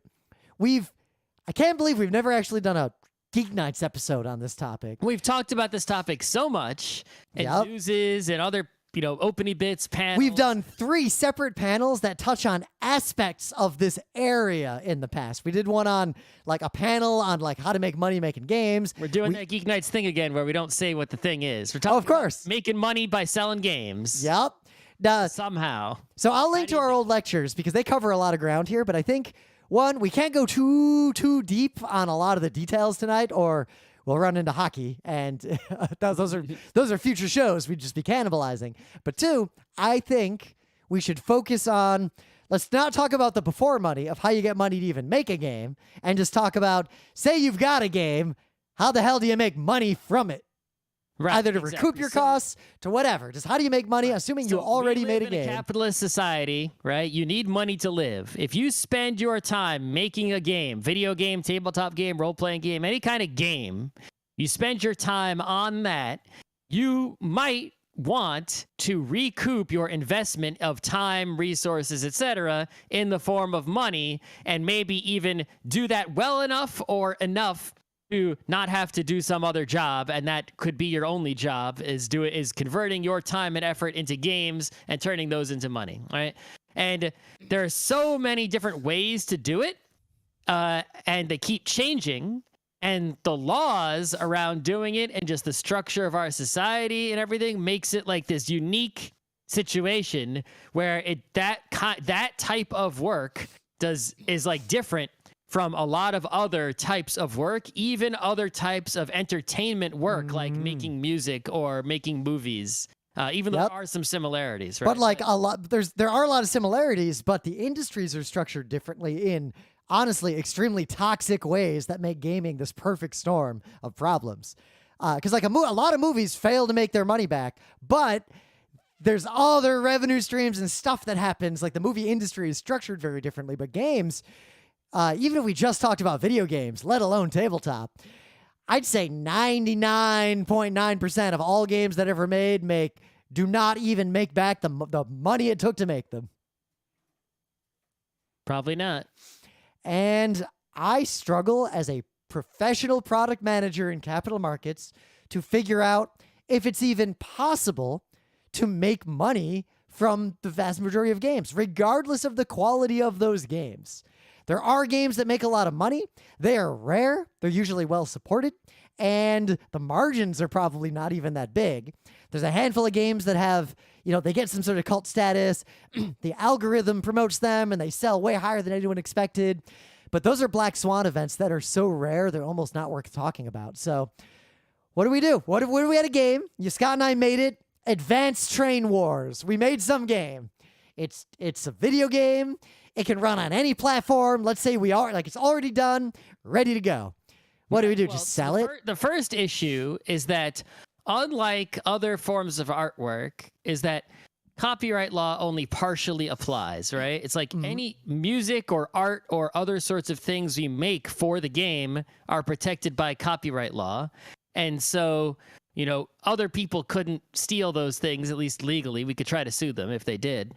I can't believe we've never actually done a Geek Nights episode on this topic. We've talked about this topic so much, and newses and other, opening bits, panels. We've done 3 separate panels that touch on aspects of this area in the past. We did one on a panel on how to make money making games. We're doing that Geek Nights thing again where we don't say what the thing is. We're talking of course. About making money by selling games. Yep. Somehow. So I'll link to our old lectures because they cover a lot of ground here, but I think we can't go too deep on a lot of the details tonight, or we'll run into hockey, and those are future shows. We'd just be cannibalizing. But 2, I think we should focus on. Let's not talk about the before money of how you get money to even make a game, and just talk about, say you've got a game, how the hell do you make money from it? Right, either to exactly. recoup your costs, to whatever. Just how do you make money, assuming you already made a game? In a capitalist society, right? You need money to live. If you spend your time making a game, video game, tabletop game, role-playing game, any kind of game, you spend your time on that, you might want to recoup your investment of time, resources, etc., in the form of money, and maybe even do that well enough or enough to not have to do some other job, and that could be your only job, is converting your time and effort into games and turning those into money, right? And there are so many different ways to do it, and they keep changing, and the laws around doing it and just the structure of our society and everything makes it like this unique situation where that type of work is like different from a lot of other types of work, even other types of entertainment work, like making music or making movies, even though there are some similarities, right? But like there are a lot of similarities, but the industries are structured differently in, honestly, extremely toxic ways that make gaming this perfect storm of problems. Because like a lot of movies fail to make their money back, but there's other revenue streams and stuff that happens. Like the movie industry is structured very differently, but games, even if we just talked about video games, let alone tabletop, I'd say 99.9% of all games that ever do not even make back the money it took to make them. Probably not. And I struggle as a professional product manager in capital markets to figure out if it's even possible to make money from the vast majority of games, regardless of the quality of those games. There are games that make a lot of money. They are rare. They're usually well supported. And the margins are probably not even that big. There's a handful of games that have, they get some sort of cult status. The algorithm promotes them and they sell way higher than anyone expected. But those are black swan events that are so rare, they're almost not worth talking about. So what do we do? What if we had a game? Scott and I made it. Advanced Train Wars. We made some game. It's a video game. It can run on any platform. Let's say it's already done, ready to go. What do we do? Just sell it? The first issue is that, unlike other forms of artwork, is that copyright law only partially applies, right? It's like any music or art or other sorts of things we make for the game are protected by copyright law. And so, other people couldn't steal those things, at least legally. We could try to sue them if they did.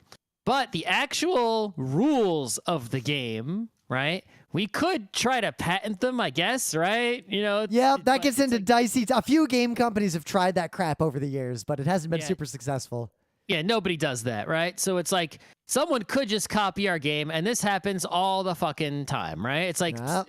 But the actual rules of the game, right? We could try to patent them, I guess, right? Yeah, that gets into dicey. A few game companies have tried that crap over the years, but it hasn't been super successful. Yeah, nobody does that, right? So it's like someone could just copy our game, and this happens all the fucking time, right? It's like, how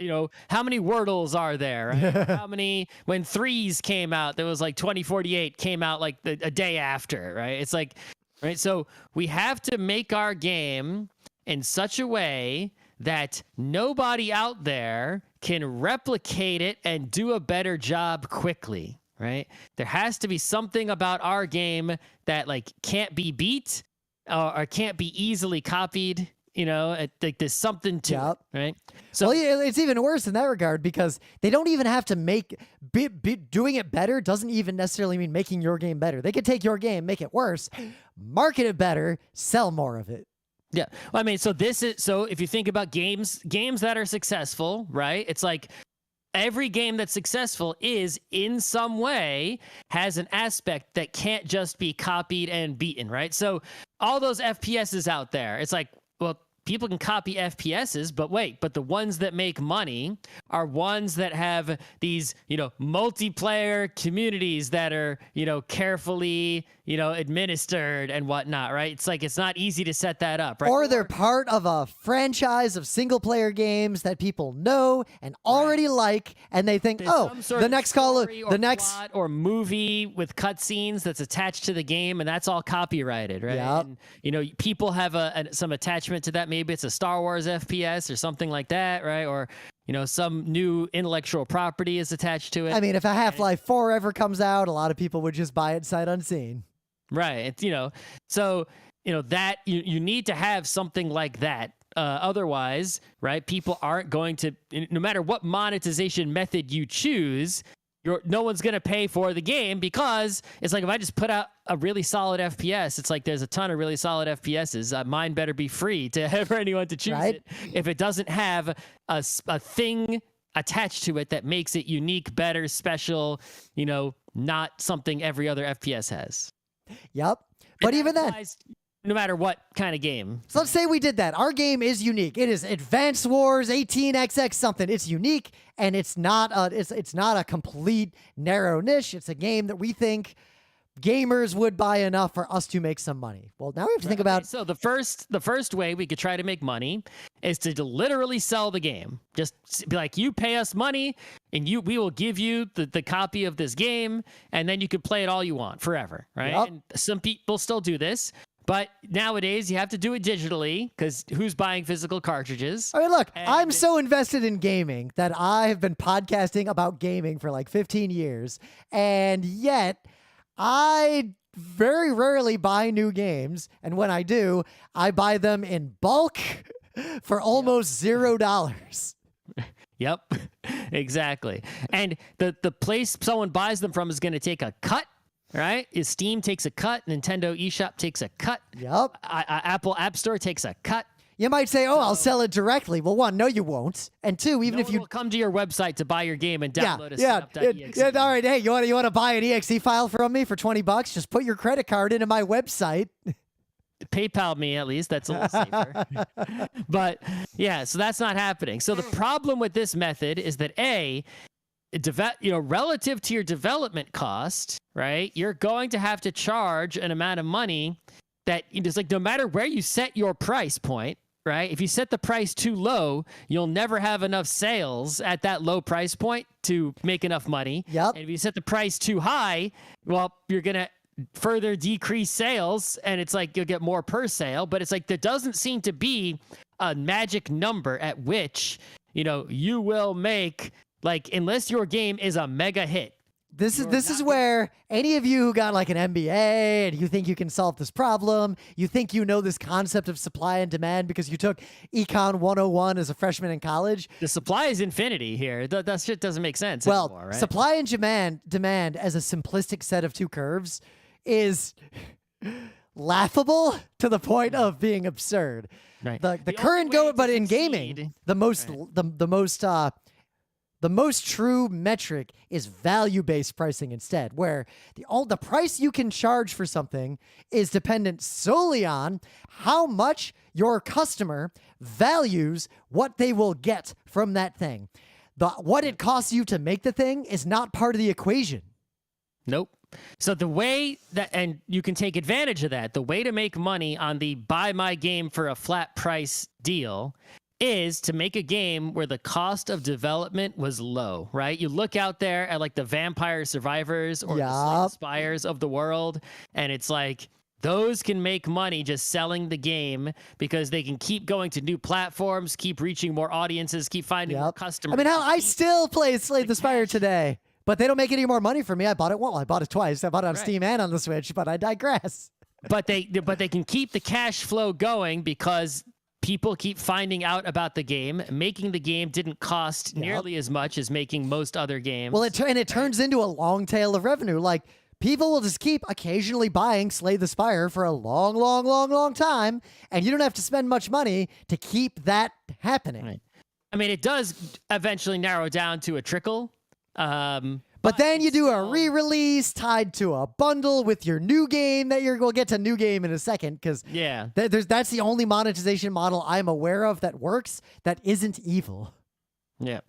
many Wordles are there? Right? How many, when Threes came out, there was like 2048 came out like a day after, right? It's like, right? So we have to make our game in such a way that nobody out there can replicate it and do a better job quickly, right? There has to be something about our game that like can't be beat or can't be easily copied. Like there's something to it, right? So it's even worse in that regard because they don't even have to doing it better doesn't even necessarily mean making your game better. They could take your game, make it worse, market it better, sell more of it. Yeah. Well, I mean, so if you think about games that are successful, right? It's like every game that's successful is in some way has an aspect that can't just be copied and beaten, right? So all those FPSs out there, it's like, well, people can copy FPSs, but the ones that make money are ones that have these, multiplayer communities that are, carefully, administered and whatnot, right? It's like, it's not easy to set that up, right? Or they're part of a franchise of single player games that people know and already like, and they think, the next plot or movie with cutscenes that's attached to the game, and that's all copyrighted, right? Yep. And, people have some attachment to that. Maybe it's a Star Wars FPS or something like that, right? Or some new intellectual property is attached to it. I mean, if a Half-Life 4 ever comes out, a lot of people would just buy it sight unseen. Right. So, that you need to have something like that. Otherwise, right, people aren't going to, no matter what monetization method you choose, no one's going to pay for the game, because it's like, if I just put out a really solid FPS, it's like there's a ton of really solid FPSs. Mine better be free for anyone to choose it. If it doesn't have a thing attached to it that makes it unique, better, special, not something every other FPS has. Yep. But even then, no matter what kind of game. So let's say we did that. Our game is unique. It is Advance Wars 18XX something. It's unique, and it's not a complete narrow niche. It's a game that we think gamers would buy enough for us to make some money. Well, now we have to think about. So the first way we could try to make money is to literally sell the game. Just be like, you pay us money, and we will give you the copy of this game, and then you can play it all you want forever, right? Yep. And some people still do this. But nowadays, you have to do it digitally, because who's buying physical cartridges? I mean, look, I'm so invested in gaming that I have been podcasting about gaming for like 15 years, and yet I very rarely buy new games. And when I do, I buy them in bulk for almost $0. Yep, exactly. And the place someone buys them from is going to take a cut. Right? Steam takes a cut. Nintendo eShop takes a cut. Yep. Apple App Store takes a cut. You might say, "Oh, I'll sell it directly." Well, one, no, you won't, and two, even if you will come to your website to buy your game and download a setup.exe. All right, hey, you want to buy an exe file from me for $20? Just put your credit card into my website. PayPal me, at least. That's a little safer. But yeah, so that's not happening. So the problem with this method is that relative to your development cost, right, you're going to have to charge an amount of money that it's like, no matter where you set your price point, right, if you set the price too low, you'll never have enough sales at that low price point to make enough money. Yep. And if you set the price too high, well, you're going to further decrease sales, and it's like you'll get more per sale. But it's like there doesn't seem to be a magic number at which, you will make, like, unless your game is a mega hit. This is where any of you who got like an MBA and you think you can solve this problem, you think you know this concept of supply and demand because you took Econ 101 as a freshman in college. The supply is infinity here. That shit doesn't make sense anymore, right? Supply and demand as a simplistic set of two curves is laughable to the point of being absurd. Right. The current but in gaming, the most true metric is value-based pricing instead, where the price you can charge for something is dependent solely on how much your customer values what they will get from that thing. What it costs you to make the thing is not part of the equation. Nope. So the way that, and you can take advantage of that, the way to make money on the buy my game for a flat price deal is to make a game where the cost of development was low, right? You look out there at like the Vampire Survivors or the Slay Spires of the world, and it's like those can make money just selling the game because they can keep going to new platforms, keep reaching more audiences, keep finding more customers. I mean, I still play Slay the Spire today, but they don't make any more money for me. I bought it I bought it twice. I bought it on Steam and on the Switch, but I digress. But they can keep the cash flow going because people keep finding out about the game. Making the game didn't cost nearly as much as making most other games. Well, it turns into a long tail of revenue. Like, people will just keep occasionally buying Slay the Spire for a long, long, long, long time, and you don't have to spend much money to keep that happening. Right. I mean, it does eventually narrow down to a trickle. But then you do a re-release tied to a bundle with your new game we'll get to new game in a second, because that's the only monetization model I'm aware of that works that isn't evil. Yeah.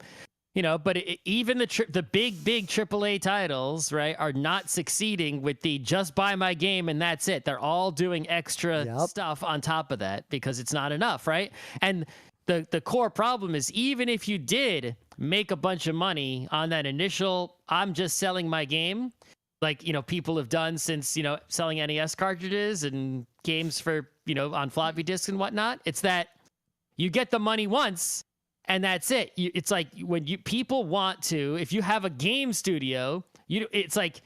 But even the big AAA titles, right, are not succeeding with the just buy my game and that's it. They're all doing extra stuff on top of that because it's not enough, right? And the core problem is, even if you did make a bunch of money on that initial, I'm just selling my game, like, people have done since, selling NES cartridges and games for, on floppy disks and whatnot. It's that you get the money once and that's it. It's like when people want to, if you have a game studio, it's like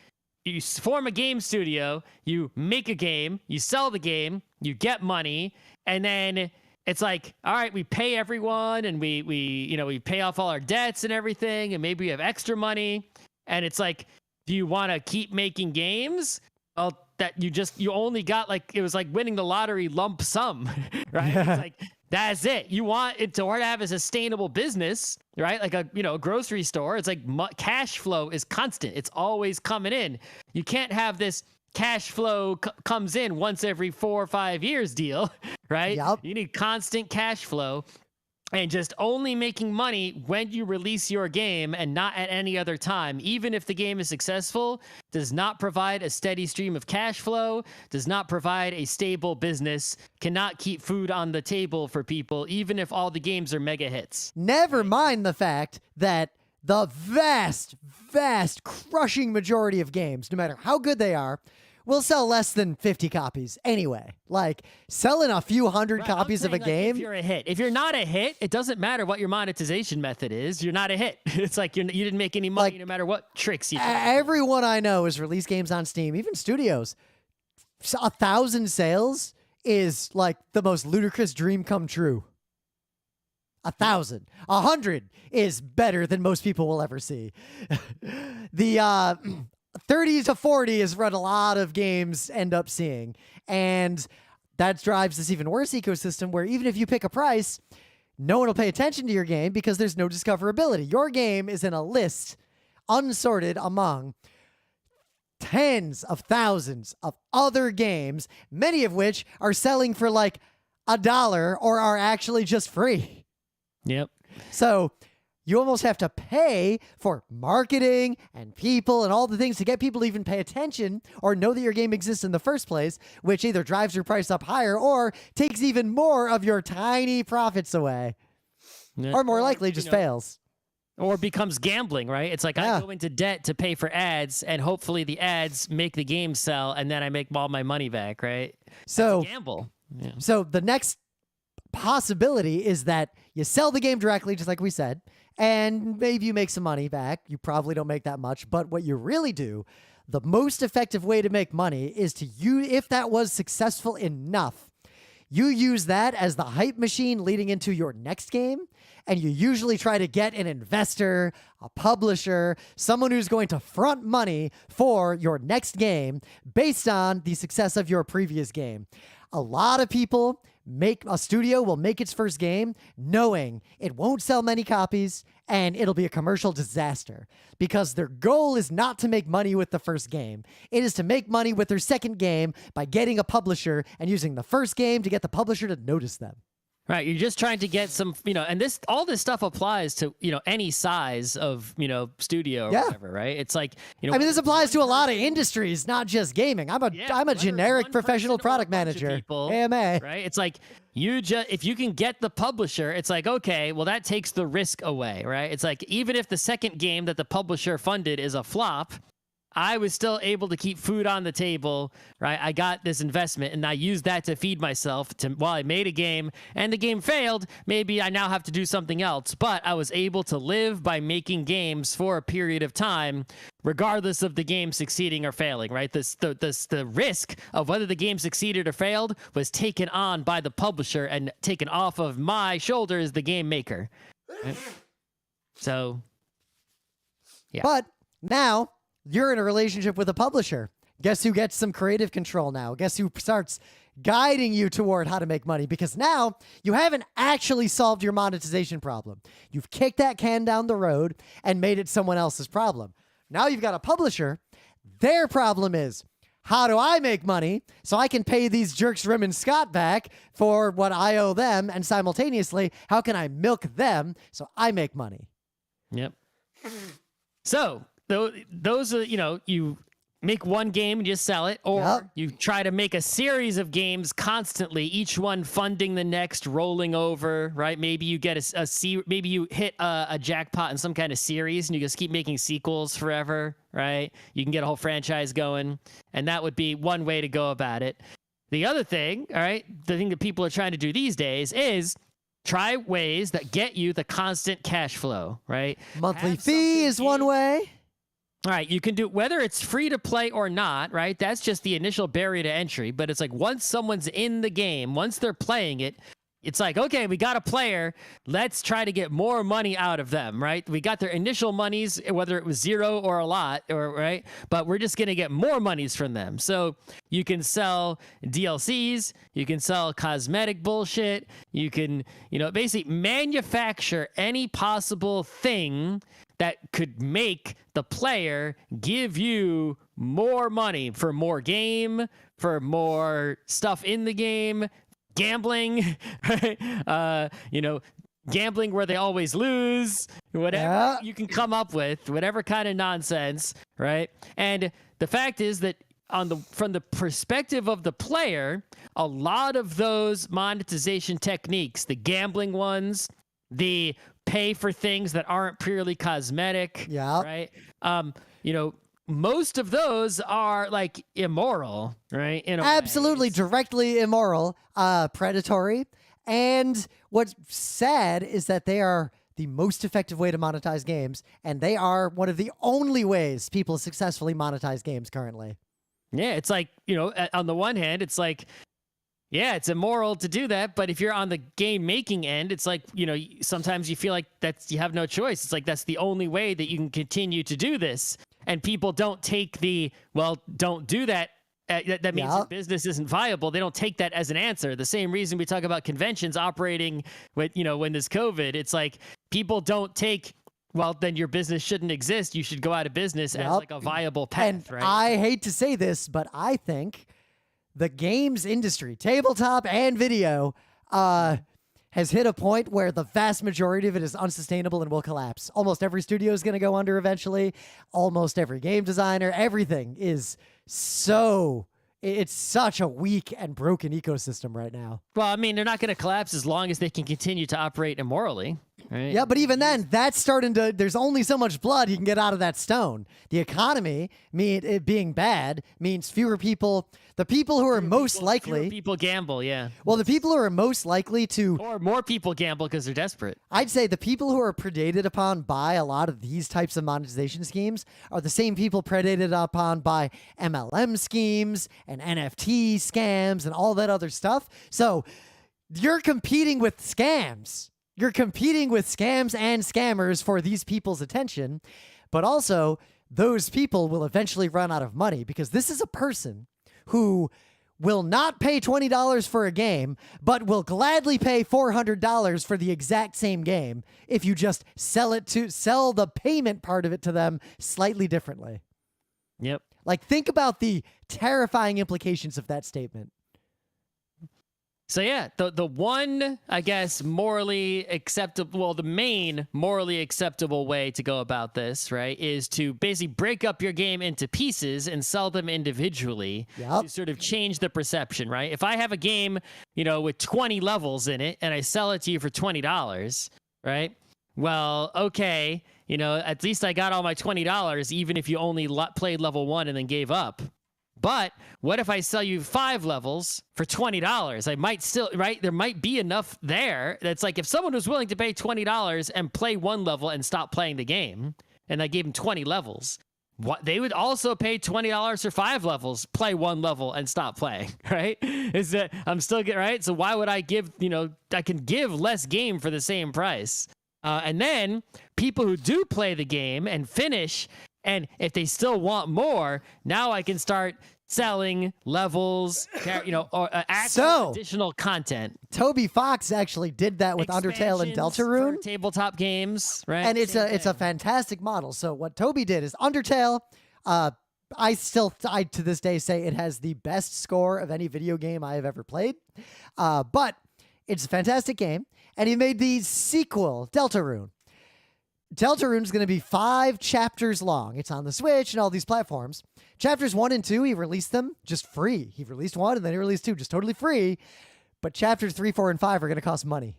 you form a game studio, you make a game, you sell the game, you get money, and then it's like, all right, we pay everyone and we pay off all our debts and everything, and maybe we have extra money, And it's like, do you want to keep making games? Well, that you only got like, it was like winning the lottery lump sum, right? It's like, that's it. You want it to have a sustainable business, right? Like a grocery store. It's like cash flow is constant. It's always coming in. You can't have this cash flow comes in once every 4 or 5 years deal, right? Yep. You need constant cash flow. And just only making money when you release your game and not at any other time, even if the game is successful, does not provide a steady stream of cash flow, does not provide a stable business, cannot keep food on the table for people, even if all the games are mega hits. Never mind the fact that the vast, vast, crushing majority of games, no matter how good they are, will sell less than 50 copies anyway. Like, selling a few hundred copies of a game. If you're a hit. If you're not a hit, it doesn't matter what your monetization method is. You're not a hit. It's like you didn't make any money no matter what tricks you tried. Everyone I know has released games on Steam, even studios. 1,000 sales is like the most ludicrous dream come true. 1,000. 100 is better than most people will ever see. The 30 to 40 is what a lot of games end up seeing. And that drives this even worse ecosystem where even if you pick a price, no one will pay attention to your game because there's no discoverability. Your game is in a list unsorted among tens of thousands of other games, many of which are selling for like $1 or are actually just free. Yep. So you almost have to pay for marketing and people and all the things to get people to even pay attention or know that your game exists in the first place, which either drives your price up higher or takes even more of your tiny profits away. Yeah. Or more likely just fails. Or becomes gambling, right? It's like I go into debt to pay for ads, and hopefully the ads make the game sell, and then I make all my money back, right? So that's a gamble. Yeah. So the next possibility is that you sell the game directly, just like we said, and maybe you make some money back. You probably don't make that much, but what you really do, the most effective way to make money is to if that was successful enough, you use that as the hype machine leading into your next game, and you usually try to get an investor, a publisher, someone who's going to front money for your next game based on the success of your previous game. A lot of people a studio will make its first game knowing it won't sell many copies and it'll be a commercial disaster because their goal is not to make money with the first game. It is to make money with their second game by getting a publisher and using the first game to get the publisher to notice them. Right, you're just trying to get some, and all this stuff applies to, any size of, studio or whatever, right? It's like, I mean, this applies to a lot of industries, not just gaming. I'm a generic professional product manager, AMA. Right? It's like if you can get the publisher, it's like, okay, well, that takes the risk away, right? It's like, even if the second game that the publisher funded is a flop, I was still able to keep food on the table, right? I got this investment and I used that to feed myself while I made a game, and the game failed. Maybe I now have to do something else, but I was able to live by making games for a period of time, regardless of the game succeeding or failing, right? The risk of whether the game succeeded or failed was taken on by the publisher and taken off of my shoulders, the game maker. Right? So, yeah. But now you're in a relationship with a publisher. Guess who gets some creative control now? Guess who starts guiding you toward how to make money? Because now you haven't actually solved your monetization problem. You've kicked that can down the road and made it someone else's problem. Now you've got a publisher. Their problem is, how do I make money so I can pay these jerks Rim and Scott back for what I owe them? And simultaneously, how can I milk them so I make money? Yep. So those are, you make one game and just sell it, or you try to make a series of games constantly, each one funding the next, rolling over, right? Maybe you get maybe you hit a jackpot in some kind of series and you just keep making sequels forever, right? You can get a whole franchise going, and that would be one way to go about it. The other thing, all right, the thing that people are trying to do these days is try ways that get you the constant cash flow, right? Monthly fee is one way. All right, you can do, whether it's free to play or not, right? That's just the initial barrier to entry. But it's like once someone's in the game, once they're playing it, It's like, okay, we got a player. Let's try to get more money out of them, right? We got their initial monies, whether it was 0 or a lot, or right, but we're just going to get more monies from them. So you can sell DLCs, you can sell cosmetic bullshit, you can, basically manufacture any possible thing that could make the player give you more money for more game, for more stuff in the game. Gambling, right? Gambling where they always lose, whatever you can come up with, whatever kind of nonsense, right? And the fact is that from the perspective of the player, a lot of those monetization techniques, the gambling ones, the pay for things that aren't purely cosmetic, right? Most of those are like immoral, right? Absolutely, directly immoral, predatory. And what's sad is that they are the most effective way to monetize games, and they are one of the only ways people successfully monetize games currently. Yeah, it's like, on the one hand, it's like, yeah, it's immoral to do that, but if you're on the game making end, it's like, sometimes you feel like you have no choice. It's like that's the only way that you can continue to do this. And people don't take don't do that. That means your business isn't viable. They don't take that as an answer. The same reason we talk about conventions operating with, when there's COVID, it's like people don't take, then your business shouldn't exist. You should go out of business as like a viable path, and right? I hate to say this, but I think the games industry, tabletop and video, has hit a point where the vast majority of it is unsustainable and will collapse. Almost every studio is going to go under eventually. Almost every game designer, everything is it's such a weak and broken ecosystem right now. Well, I mean, they're not going to collapse as long as they can continue to operate immorally, right? Yeah, but even then, that's starting to, there's only so much blood you can get out of that stone. The economy, it being bad, means fewer people, the people who are most likely... Fewer people gamble, yeah. Well, the people who are most likely to... Or more people gamble because they're desperate. I'd say the people who are predated upon by a lot of these types of monetization schemes are the same people predated upon by MLM schemes and NFT scams and all that other stuff. So you're competing with scams. You're competing with scams and scammers for these people's attention. But also, those people will eventually run out of money because this is a person who will not pay $20 for a game, but will gladly pay $400 for the exact same game if you just sell the payment part of it to them slightly differently. Yep. Like, think about the terrifying implications of that statement. So yeah, the one, I guess, morally acceptable, well, the main morally acceptable way to go about this, right, is to basically break up your game into pieces and sell them individually to sort of change the perception, right? If I have a game, with 20 levels in it and I sell it to you for $20, right? Well, okay, at least I got all my $20, even if you only played level 1 and then gave up. But what if I sell you 5 levels for $20? I might still, right? There might be enough there that's like if someone was willing to pay $20 and play 1 level and stop playing the game, and I gave them 20 levels, they would also pay $20 for 5 levels, play 1 level and stop playing, right? Is that I'm still getting right? So why would I give, I can give less game for the same price. And then people who do play the game and finish, and if they still want more, now I can start selling levels, or actual additional content. Toby Fox actually did that with Undertale and Deltarune. Tabletop games, right? And it's a fantastic model. So what Toby did is Undertale, I to this day say it has the best score of any video game I have ever played. But it's a fantastic game. And he made the sequel, Deltarune. Deltarune is going to be 5 chapters long. It's on the Switch and all these platforms. Chapters 1 and 2, he released them just free. He released 1 and then he released 2 just totally free. But chapters 3, 4, and 5 are going to cost money.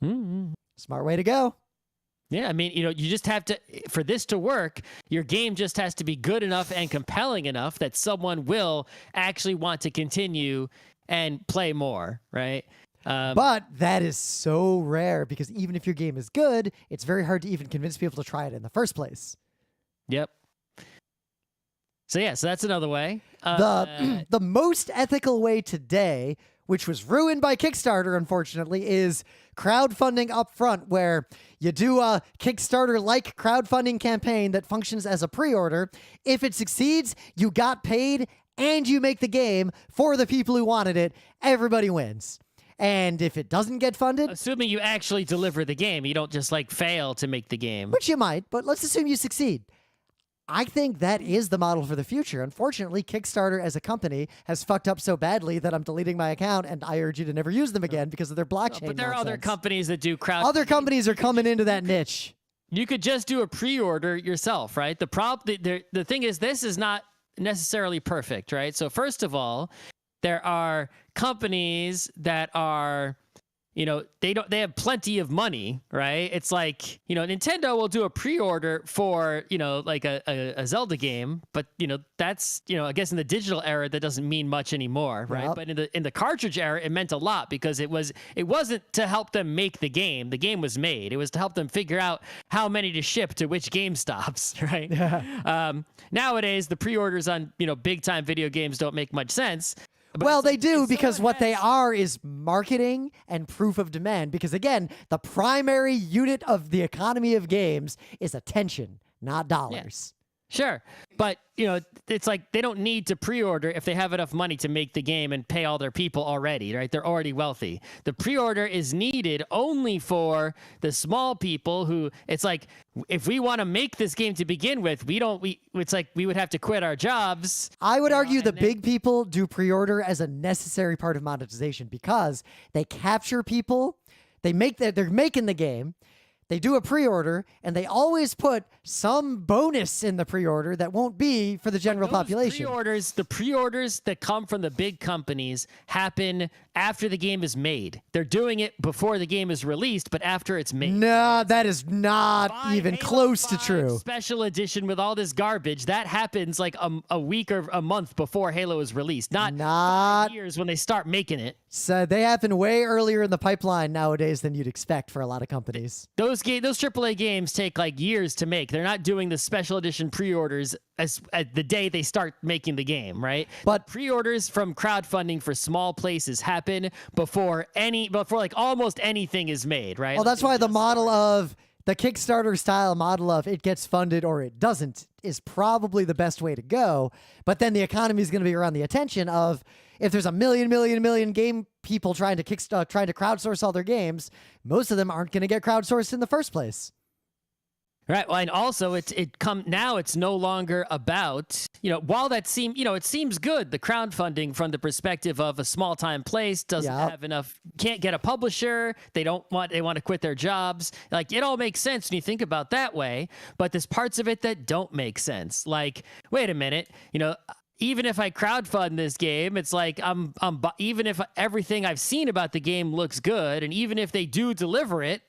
Mm-hmm. Smart way to go. Yeah, I mean, you just have to, for this to work, your game just has to be good enough and compelling enough that someone will actually want to continue and play more, right? But that is so rare because even if your game is good, it's very hard to even convince people to try it in the first place. Yep. So that's another way. The most ethical way today which was ruined by Kickstarter, unfortunately, is crowdfunding up front, where you do a Kickstarter-like crowdfunding campaign that functions as a pre-order. If it succeeds, you got paid and you make the game for the people who wanted it. Everybody wins. And if it doesn't get funded... Assuming you actually deliver the game, you don't just like fail to make the game. Which you might, but let's assume you succeed. I think that is the model for the future. Unfortunately, Kickstarter as a company has fucked up so badly that I'm deleting my account, and I urge you to never use them again because of their blockchain But there are other nonsense. companies that do crowdfunding. Other companies are coming into that niche. You could just do a pre-order yourself, right? The thing is, this is not necessarily perfect, right? So first of all, there are companies that are, they have plenty of money, right? It's like, Nintendo will do a pre-order for, like a Zelda game, but that's, I guess in the digital era that doesn't mean much anymore, right? Yep. But in the cartridge era, it meant a lot because it wasn't to help them make the game. The game was made. It was to help them figure out how many to ship to which GameStops, right? Yeah. Nowadays, the pre-orders on, big time video games don't make much sense. But Well, they like, do, if because someone what they has- are is marketing and proof of demand. Because again, the primary unit of the economy of games is attention, not dollars. Sure. But, it's like they don't need to pre-order if they have enough money to make the game and pay all their people already, right? They're already wealthy. The pre-order is needed only for the small people who, it's like, if we want to make this game to begin with, it's like we would have to quit our jobs. I would argue the and then- big people do pre-order as a necessary part of monetization because they capture people, they're making the game, they do a pre-order, and they always put some bonus in the pre-order that won't be for the general Those population. The pre-orders that come from the big companies happen after the game is made. They're doing it before the game is released, but after it's made. No, that is not Buy even Halo close to 5 true. Special edition with all this garbage that happens like a week or a month before Halo is released, not 5 years when they start making it. So they happen way earlier in the pipeline nowadays than you'd expect for a lot of companies. Those AAA games take like years to make. They're not doing the special edition pre-orders as the day they start making the game, right? But Pre-orders from crowdfunding for small places happen before like almost anything is made, right? well, that's why the model of the Kickstarter style model of it gets funded or it doesn't is probably the best way to go. But then the economy is going to be around the attention of if there's a million game people trying to crowdsource all their games, most of them aren't going to get crowdsourced in the first place. Right. Well, and also it's no longer about, while that it seems good, the crowdfunding from the perspective of a small time place doesn't have enough, can't get a publisher. They want to quit their jobs. Like it all makes sense when you think about that way, but there's parts of it that don't make sense. Like, wait a minute, even if I crowdfund this game, it's like even if everything I've seen about the game looks good, and even if they do deliver it,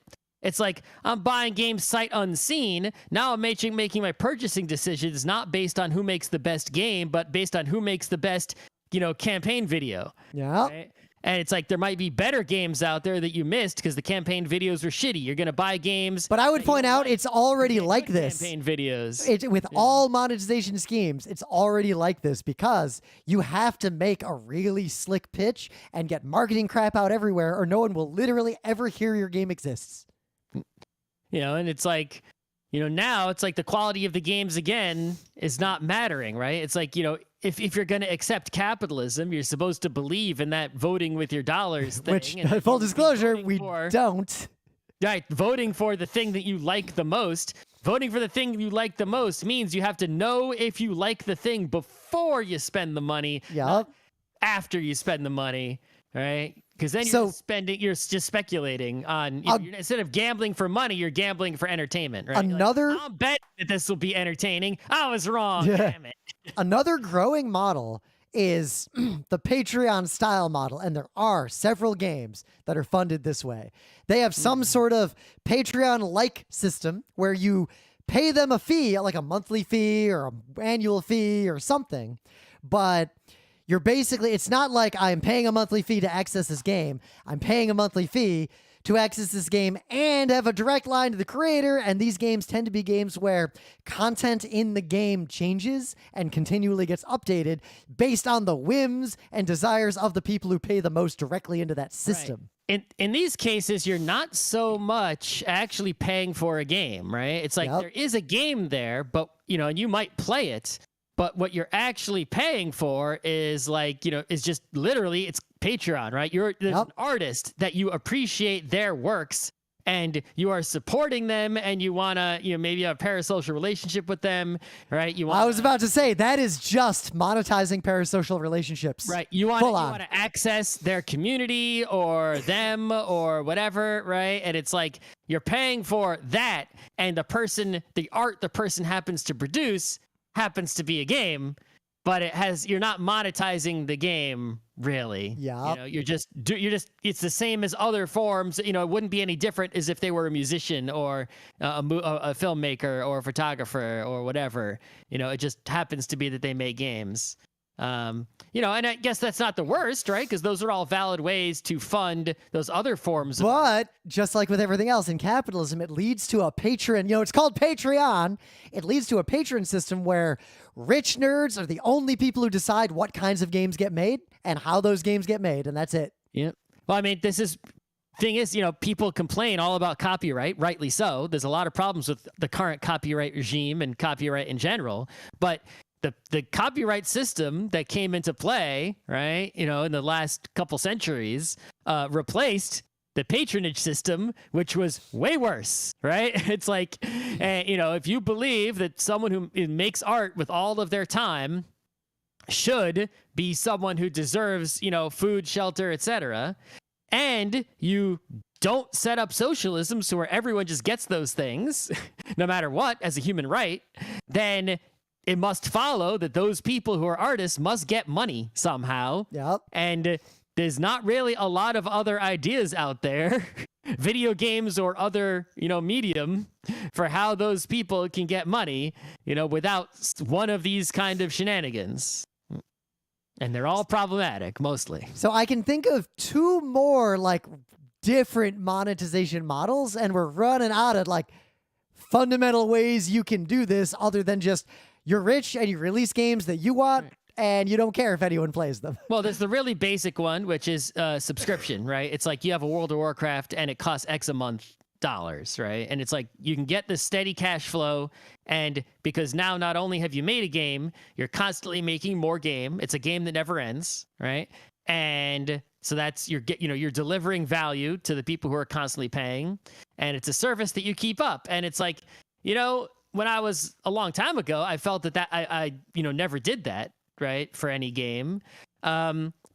it's like I'm buying games sight unseen. Now I'm making my purchasing decisions not based on who makes the best game, but based on who makes the best, campaign video. Yeah. Right? And it's like there might be better games out there that you missed because the campaign videos were shitty. You're going to buy games. But I would point out it's already like this. Campaign videos. With all monetization schemes, it's already like this because you have to make a really slick pitch and get marketing crap out everywhere or no one will literally ever hear your game exists. And it's like, now it's like the quality of the games again is not mattering, right? It's like, if you're going to accept capitalism, you're supposed to believe in that voting with your dollars thing. Which, and full disclosure, we for- don't. Right, voting for the thing that you like the most. Voting for the thing you like the most means you have to know if you like the thing before you spend the money, not after you spend the money, right? Because then you're just speculating on, instead of gambling for money, you're gambling for entertainment, right? I'm betting that this will be entertaining. I was wrong, damn it. Another growing model is the Patreon style model, and there are several games that are funded this way. They have some sort of Patreon-like system where you pay them a fee, like a monthly fee or an annual fee or something, but you're basically, it's not like I'm paying a monthly fee to access this game. I'm paying a monthly fee to access this game and have a direct line to the creator. And these games tend to be games where content in the game changes and continually gets updated based on the whims and desires of the people who pay the most directly into that system. Right. In these cases, you're not so much actually paying for a game, right? It's like there is a game there, but, and you might play it. But what you're actually paying for is is just literally it's Patreon, right? There's an artist that you appreciate their works and you are supporting them and you want to, maybe have a parasocial relationship with them, right? I was about to say that is just monetizing parasocial relationships. Right. You want to access their community or them or whatever, right? And it's like you're paying for that and the art the person happens to produce happens to be a game, but you're not monetizing the game really. Yeah. You're just it's the same as other forms. It wouldn't be any different as if they were a musician or a filmmaker or a photographer or whatever. It just happens to be that they make games. And I guess that's not the worst, right? Because those are all valid ways to fund those other forms. But just like with everything else in capitalism, it leads to a patron. It's called Patreon. It leads to a patron system where rich nerds are the only people who decide what kinds of games get made and how those games get made, and that's it. Yeah. Well, I mean, thing is, people complain all about copyright, rightly so. There's a lot of problems with the current copyright regime and copyright in general, but the copyright system that came into play, right, in the last couple centuries, replaced the patronage system, which was way worse, right? It's like, if you believe that someone who makes art with all of their time should be someone who deserves, food, shelter, etc., and you don't set up socialism so where everyone just gets those things, no matter what, as a human right, then it must follow that those people who are artists must get money somehow. Yep. And there's not really a lot of other ideas out there, video games or other, medium, for how those people can get money, without one of these kind of shenanigans. And they're all problematic, mostly. So I can think of two more different monetization models, and we're running out of fundamental ways you can do this other than just you're rich and you release games that you want and you don't care if anyone plays them. Well, there's the really basic one, which is subscription, right? It's like you have a World of Warcraft and it costs X a month dollars, right? And it's like you can get this steady cash flow, and because now not only have you made a game, you're constantly making more game. It's a game that never ends, right? And so that's you're delivering value to the people who are constantly paying, and it's a service that you keep up. And it's like, when I was a long time ago, I felt that I never did that, right, for any game,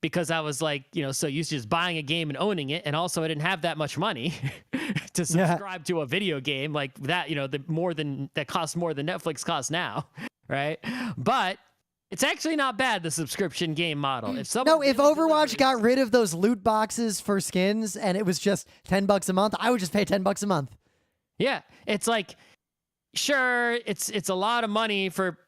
because I was so used to just buying a game and owning it, and also I didn't have that much money to subscribe to a video game like that. That costs more than Netflix costs now, right? But it's actually not bad, the subscription game model. If Overwatch got rid of those loot boxes for skins and it was just $10 a month, I would just pay $10 a month. Yeah, it's like, sure, it's a lot of money for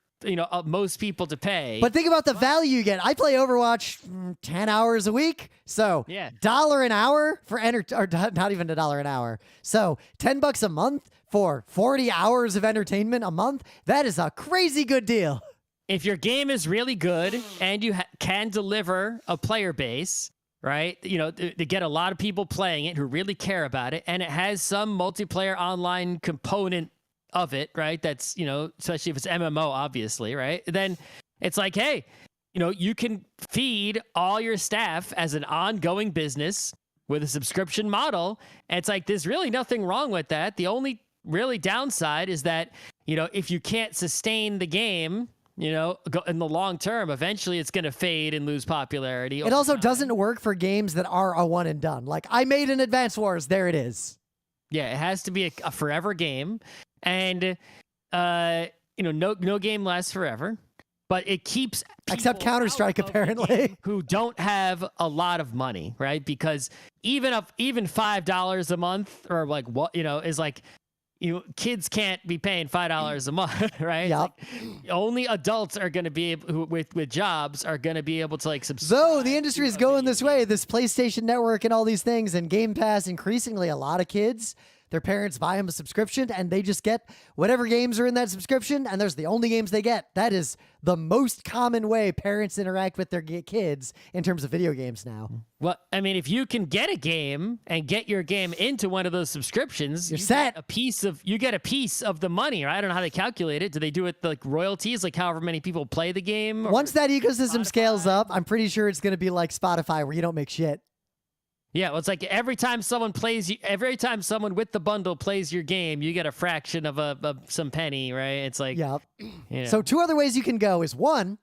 most people to pay. But think about the value you get. I play Overwatch 10 hours a week, so $1 an hour for or not even $1 an hour. So $10 a month for 40 hours of entertainment a month. That is a crazy good deal. If your game is really good and you can deliver a player base, right? To get a lot of people playing it who really care about it, and it has some multiplayer online component of it, right? That's, especially if it's MMO, obviously, right? Then it's like, hey, you can feed all your staff as an ongoing business with a subscription model. And it's like, there's really nothing wrong with that. The only really downside is that, if you can't sustain the game, in the long term, eventually it's going to fade and lose popularity. It also doesn't work for games that are a one and done. Like, I made an Advance Wars, there it is. Yeah, it has to be a forever game. And, no game lasts forever, but it keeps except Counter-Strike, apparently, who don't have a lot of money, right? Because even $5 a month or is kids can't be paying $5 a month, right? Yep. Only adults are going to be able, with jobs are going to be able to like subscribe. Though the industry is going this way, this PlayStation Network and all these things and Game Pass, increasingly a lot of kids, their parents buy them a subscription and they just get whatever games are in that subscription, and there's the only games they get. That is the most common way parents interact with their kids in terms of video games now. Well, I mean, if you can get a game and get your game into one of those subscriptions, you're set. You get a piece of the money, right? I don't know how they calculate it. Do they do it like royalties, like however many people play the game? Once that ecosystem scales up, I'm pretty sure it's going to be like Spotify, where you don't make shit. Yeah, well, it's like every time someone with the bundle plays your game, you get a fraction of some penny, right? It's like, yeah. You know. So 2 other ways you can go is, 1,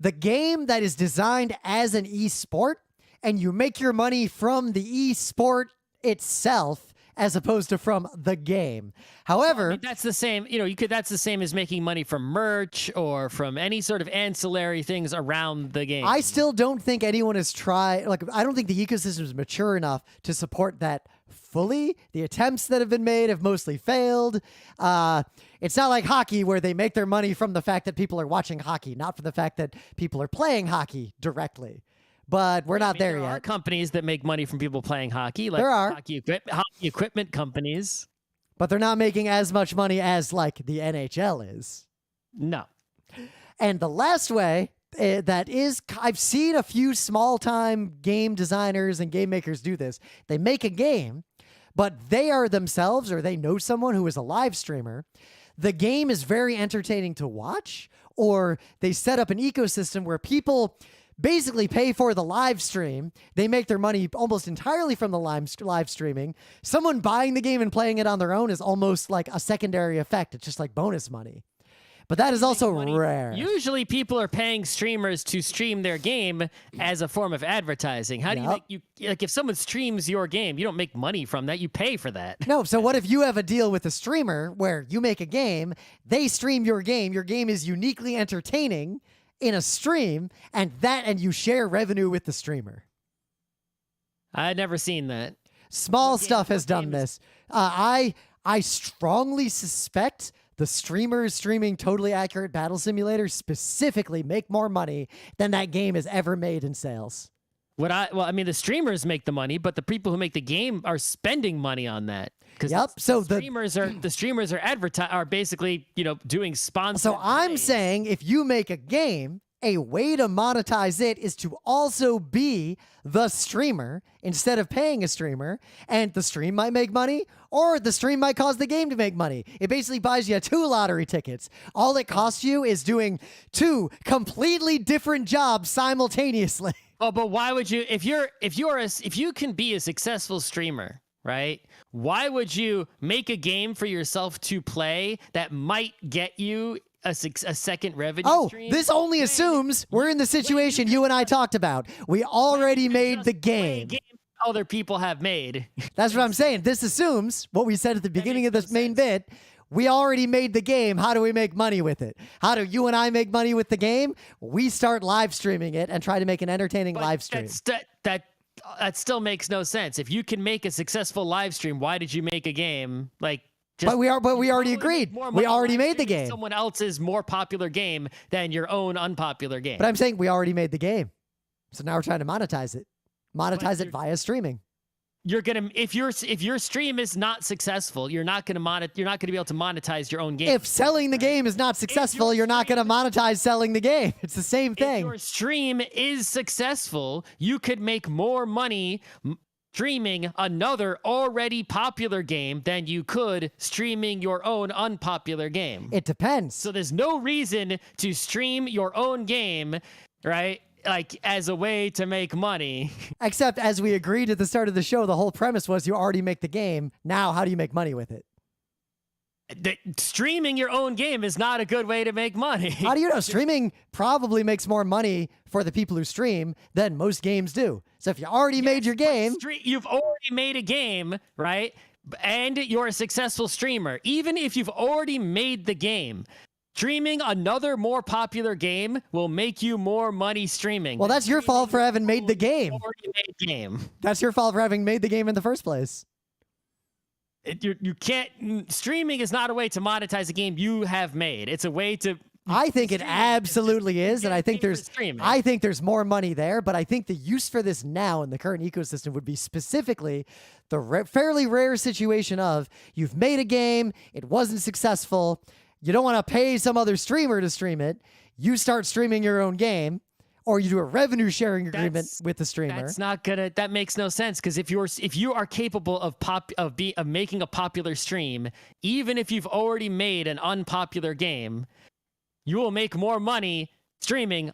the game that is designed as an esport, and you make your money from the esport itself as opposed to from the game. However, well, I mean, that's the same. That's the same as making money from merch or from any sort of ancillary things around the game. I still don't think anyone has tried. Like, I don't think the ecosystem is mature enough to support that fully. The attempts that have been made have mostly failed. It's not like hockey, where they make their money from the fact that people are watching hockey, not from the fact that people are playing hockey directly. But we're not there yet. There are companies that make money from people playing hockey, like there are hockey equipment companies. But they're not making as much money as like the NHL is. No. And the last way that is, I've seen a few small-time game designers and game makers do this. They make a game, but they are themselves, or they know someone who is a live streamer. The game is very entertaining to watch, or they set up an ecosystem where people basically pay for the live stream. They make their money almost entirely from the live streaming. Someone buying the game and playing it on their own is almost like a secondary effect. It's just like bonus money. But that is also rare. Usually people are paying streamers to stream their game as a form of advertising. How do you make like if someone streams your game, you don't make money from that, you pay for that. No, so what if you have a deal with a streamer where you make a game, they stream your game is uniquely entertaining in a stream, and you share revenue with the streamer. I've never seen that. Small Stuff has done this. I strongly suspect the streamers streaming Totally Accurate Battle Simulator specifically make more money than that game has ever made in sales. I mean, the streamers make the money, but the people who make the game are spending money on that. Yep. So the streamers are basically, doing sponsored. So I'm saying, if you make a game, a way to monetize it is to also be the streamer instead of paying a streamer, and the stream might make money, or the stream might cause the game to make money. It basically buys you 2 lottery tickets. All it costs you is doing 2 completely different jobs simultaneously. Oh, but why would you? If you can be a successful streamer, right? Why would you make a game for yourself to play that might get you a second revenue stream? This only assumes we're in the situation you and I talked about. We already made the game. Other people have made. That's what I'm saying. This assumes what we said at the beginning of this main bit. We already made the game. How do we make money with it? How do you and I make money with the game? We start live streaming it and try to make an entertaining live stream. That still makes no sense. If you can make a successful live stream, why did you make a game? But we already agreed. We already made the game. Someone else's more popular game than your own unpopular game. But I'm saying we already made the game. So now we're trying to monetize it. Monetize it via streaming. You're gonna if your stream is not successful, you're not gonna be able to monetize your own game. If selling the game is not successful, you're not gonna monetize selling the game. It's the same thing. If your stream is successful, you could make more money streaming another already popular game than you could streaming your own unpopular game. It depends. So there's no reason to stream your own game, right? Like, as a way to make money. Except, as we agreed at the start of the show, the whole premise was you already make the game. Now, how do you make money with it? Streaming your own game is not a good way to make money. How do you know? Streaming probably makes more money for the people who stream than most games do. So if you already made your game... You've already made a game, right? And you're a successful streamer. Even if you've already made the game... Streaming another more popular game will make you more money streaming. Well, that's your fault for having made the game. Already made game. That's your fault for having made the game in the first place. You can't. Streaming is not a way to monetize a game you have made. It's a way to. I think it absolutely is, and I think there's more money there. But I think the use for this now in the current ecosystem would be specifically the fairly rare situation of you've made a game, it wasn't successful, you don't want to pay some other streamer to stream it, you start streaming your own game, or you do a revenue sharing agreement with the streamer. That's not gonna. That makes no sense, because if you are capable of making a popular stream, even if you've already made an unpopular game, you will make more money streaming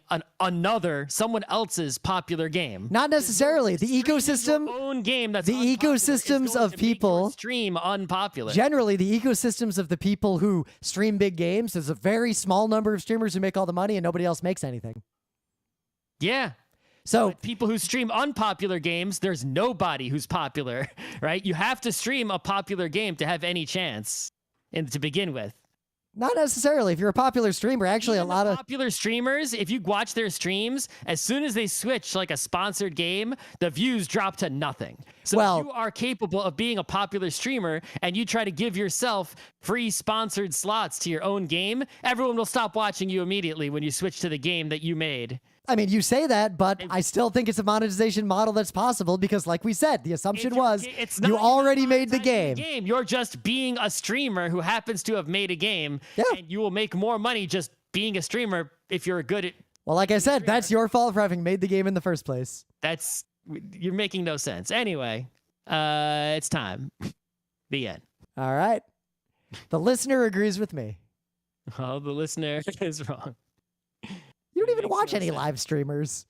someone else's popular game. Not necessarily. The ecosystem, your own game that's the ecosystems of people stream unpopular. Generally, the ecosystems of the people who stream big games, there's a very small number of streamers who make all the money and nobody else makes anything. Yeah. So but people who stream unpopular games, there's nobody who's popular, right? You have to stream a popular game to have any chance to begin with. Not necessarily. If you're a popular streamer, actually Even a lot of popular streamers, if you watch their streams, as soon as they switch like a sponsored game, the views drop to nothing. So if you are capable of being a popular streamer and you try to give yourself free sponsored slots to your own game, everyone will stop watching you immediately when you switch to the game that you made. I mean, you say that, but I still think it's a monetization model that's possible because, like we said, the assumption was you already made the game. You're just being a streamer who happens to have made a game, and you will make more money just being a streamer if you're good at. Well, like I said, that's your fault for having made the game in the first place. You're making no sense. Anyway, it's time. The end. All right. The listener agrees with me. Oh, the listener is wrong. You don't even watch any live streamers.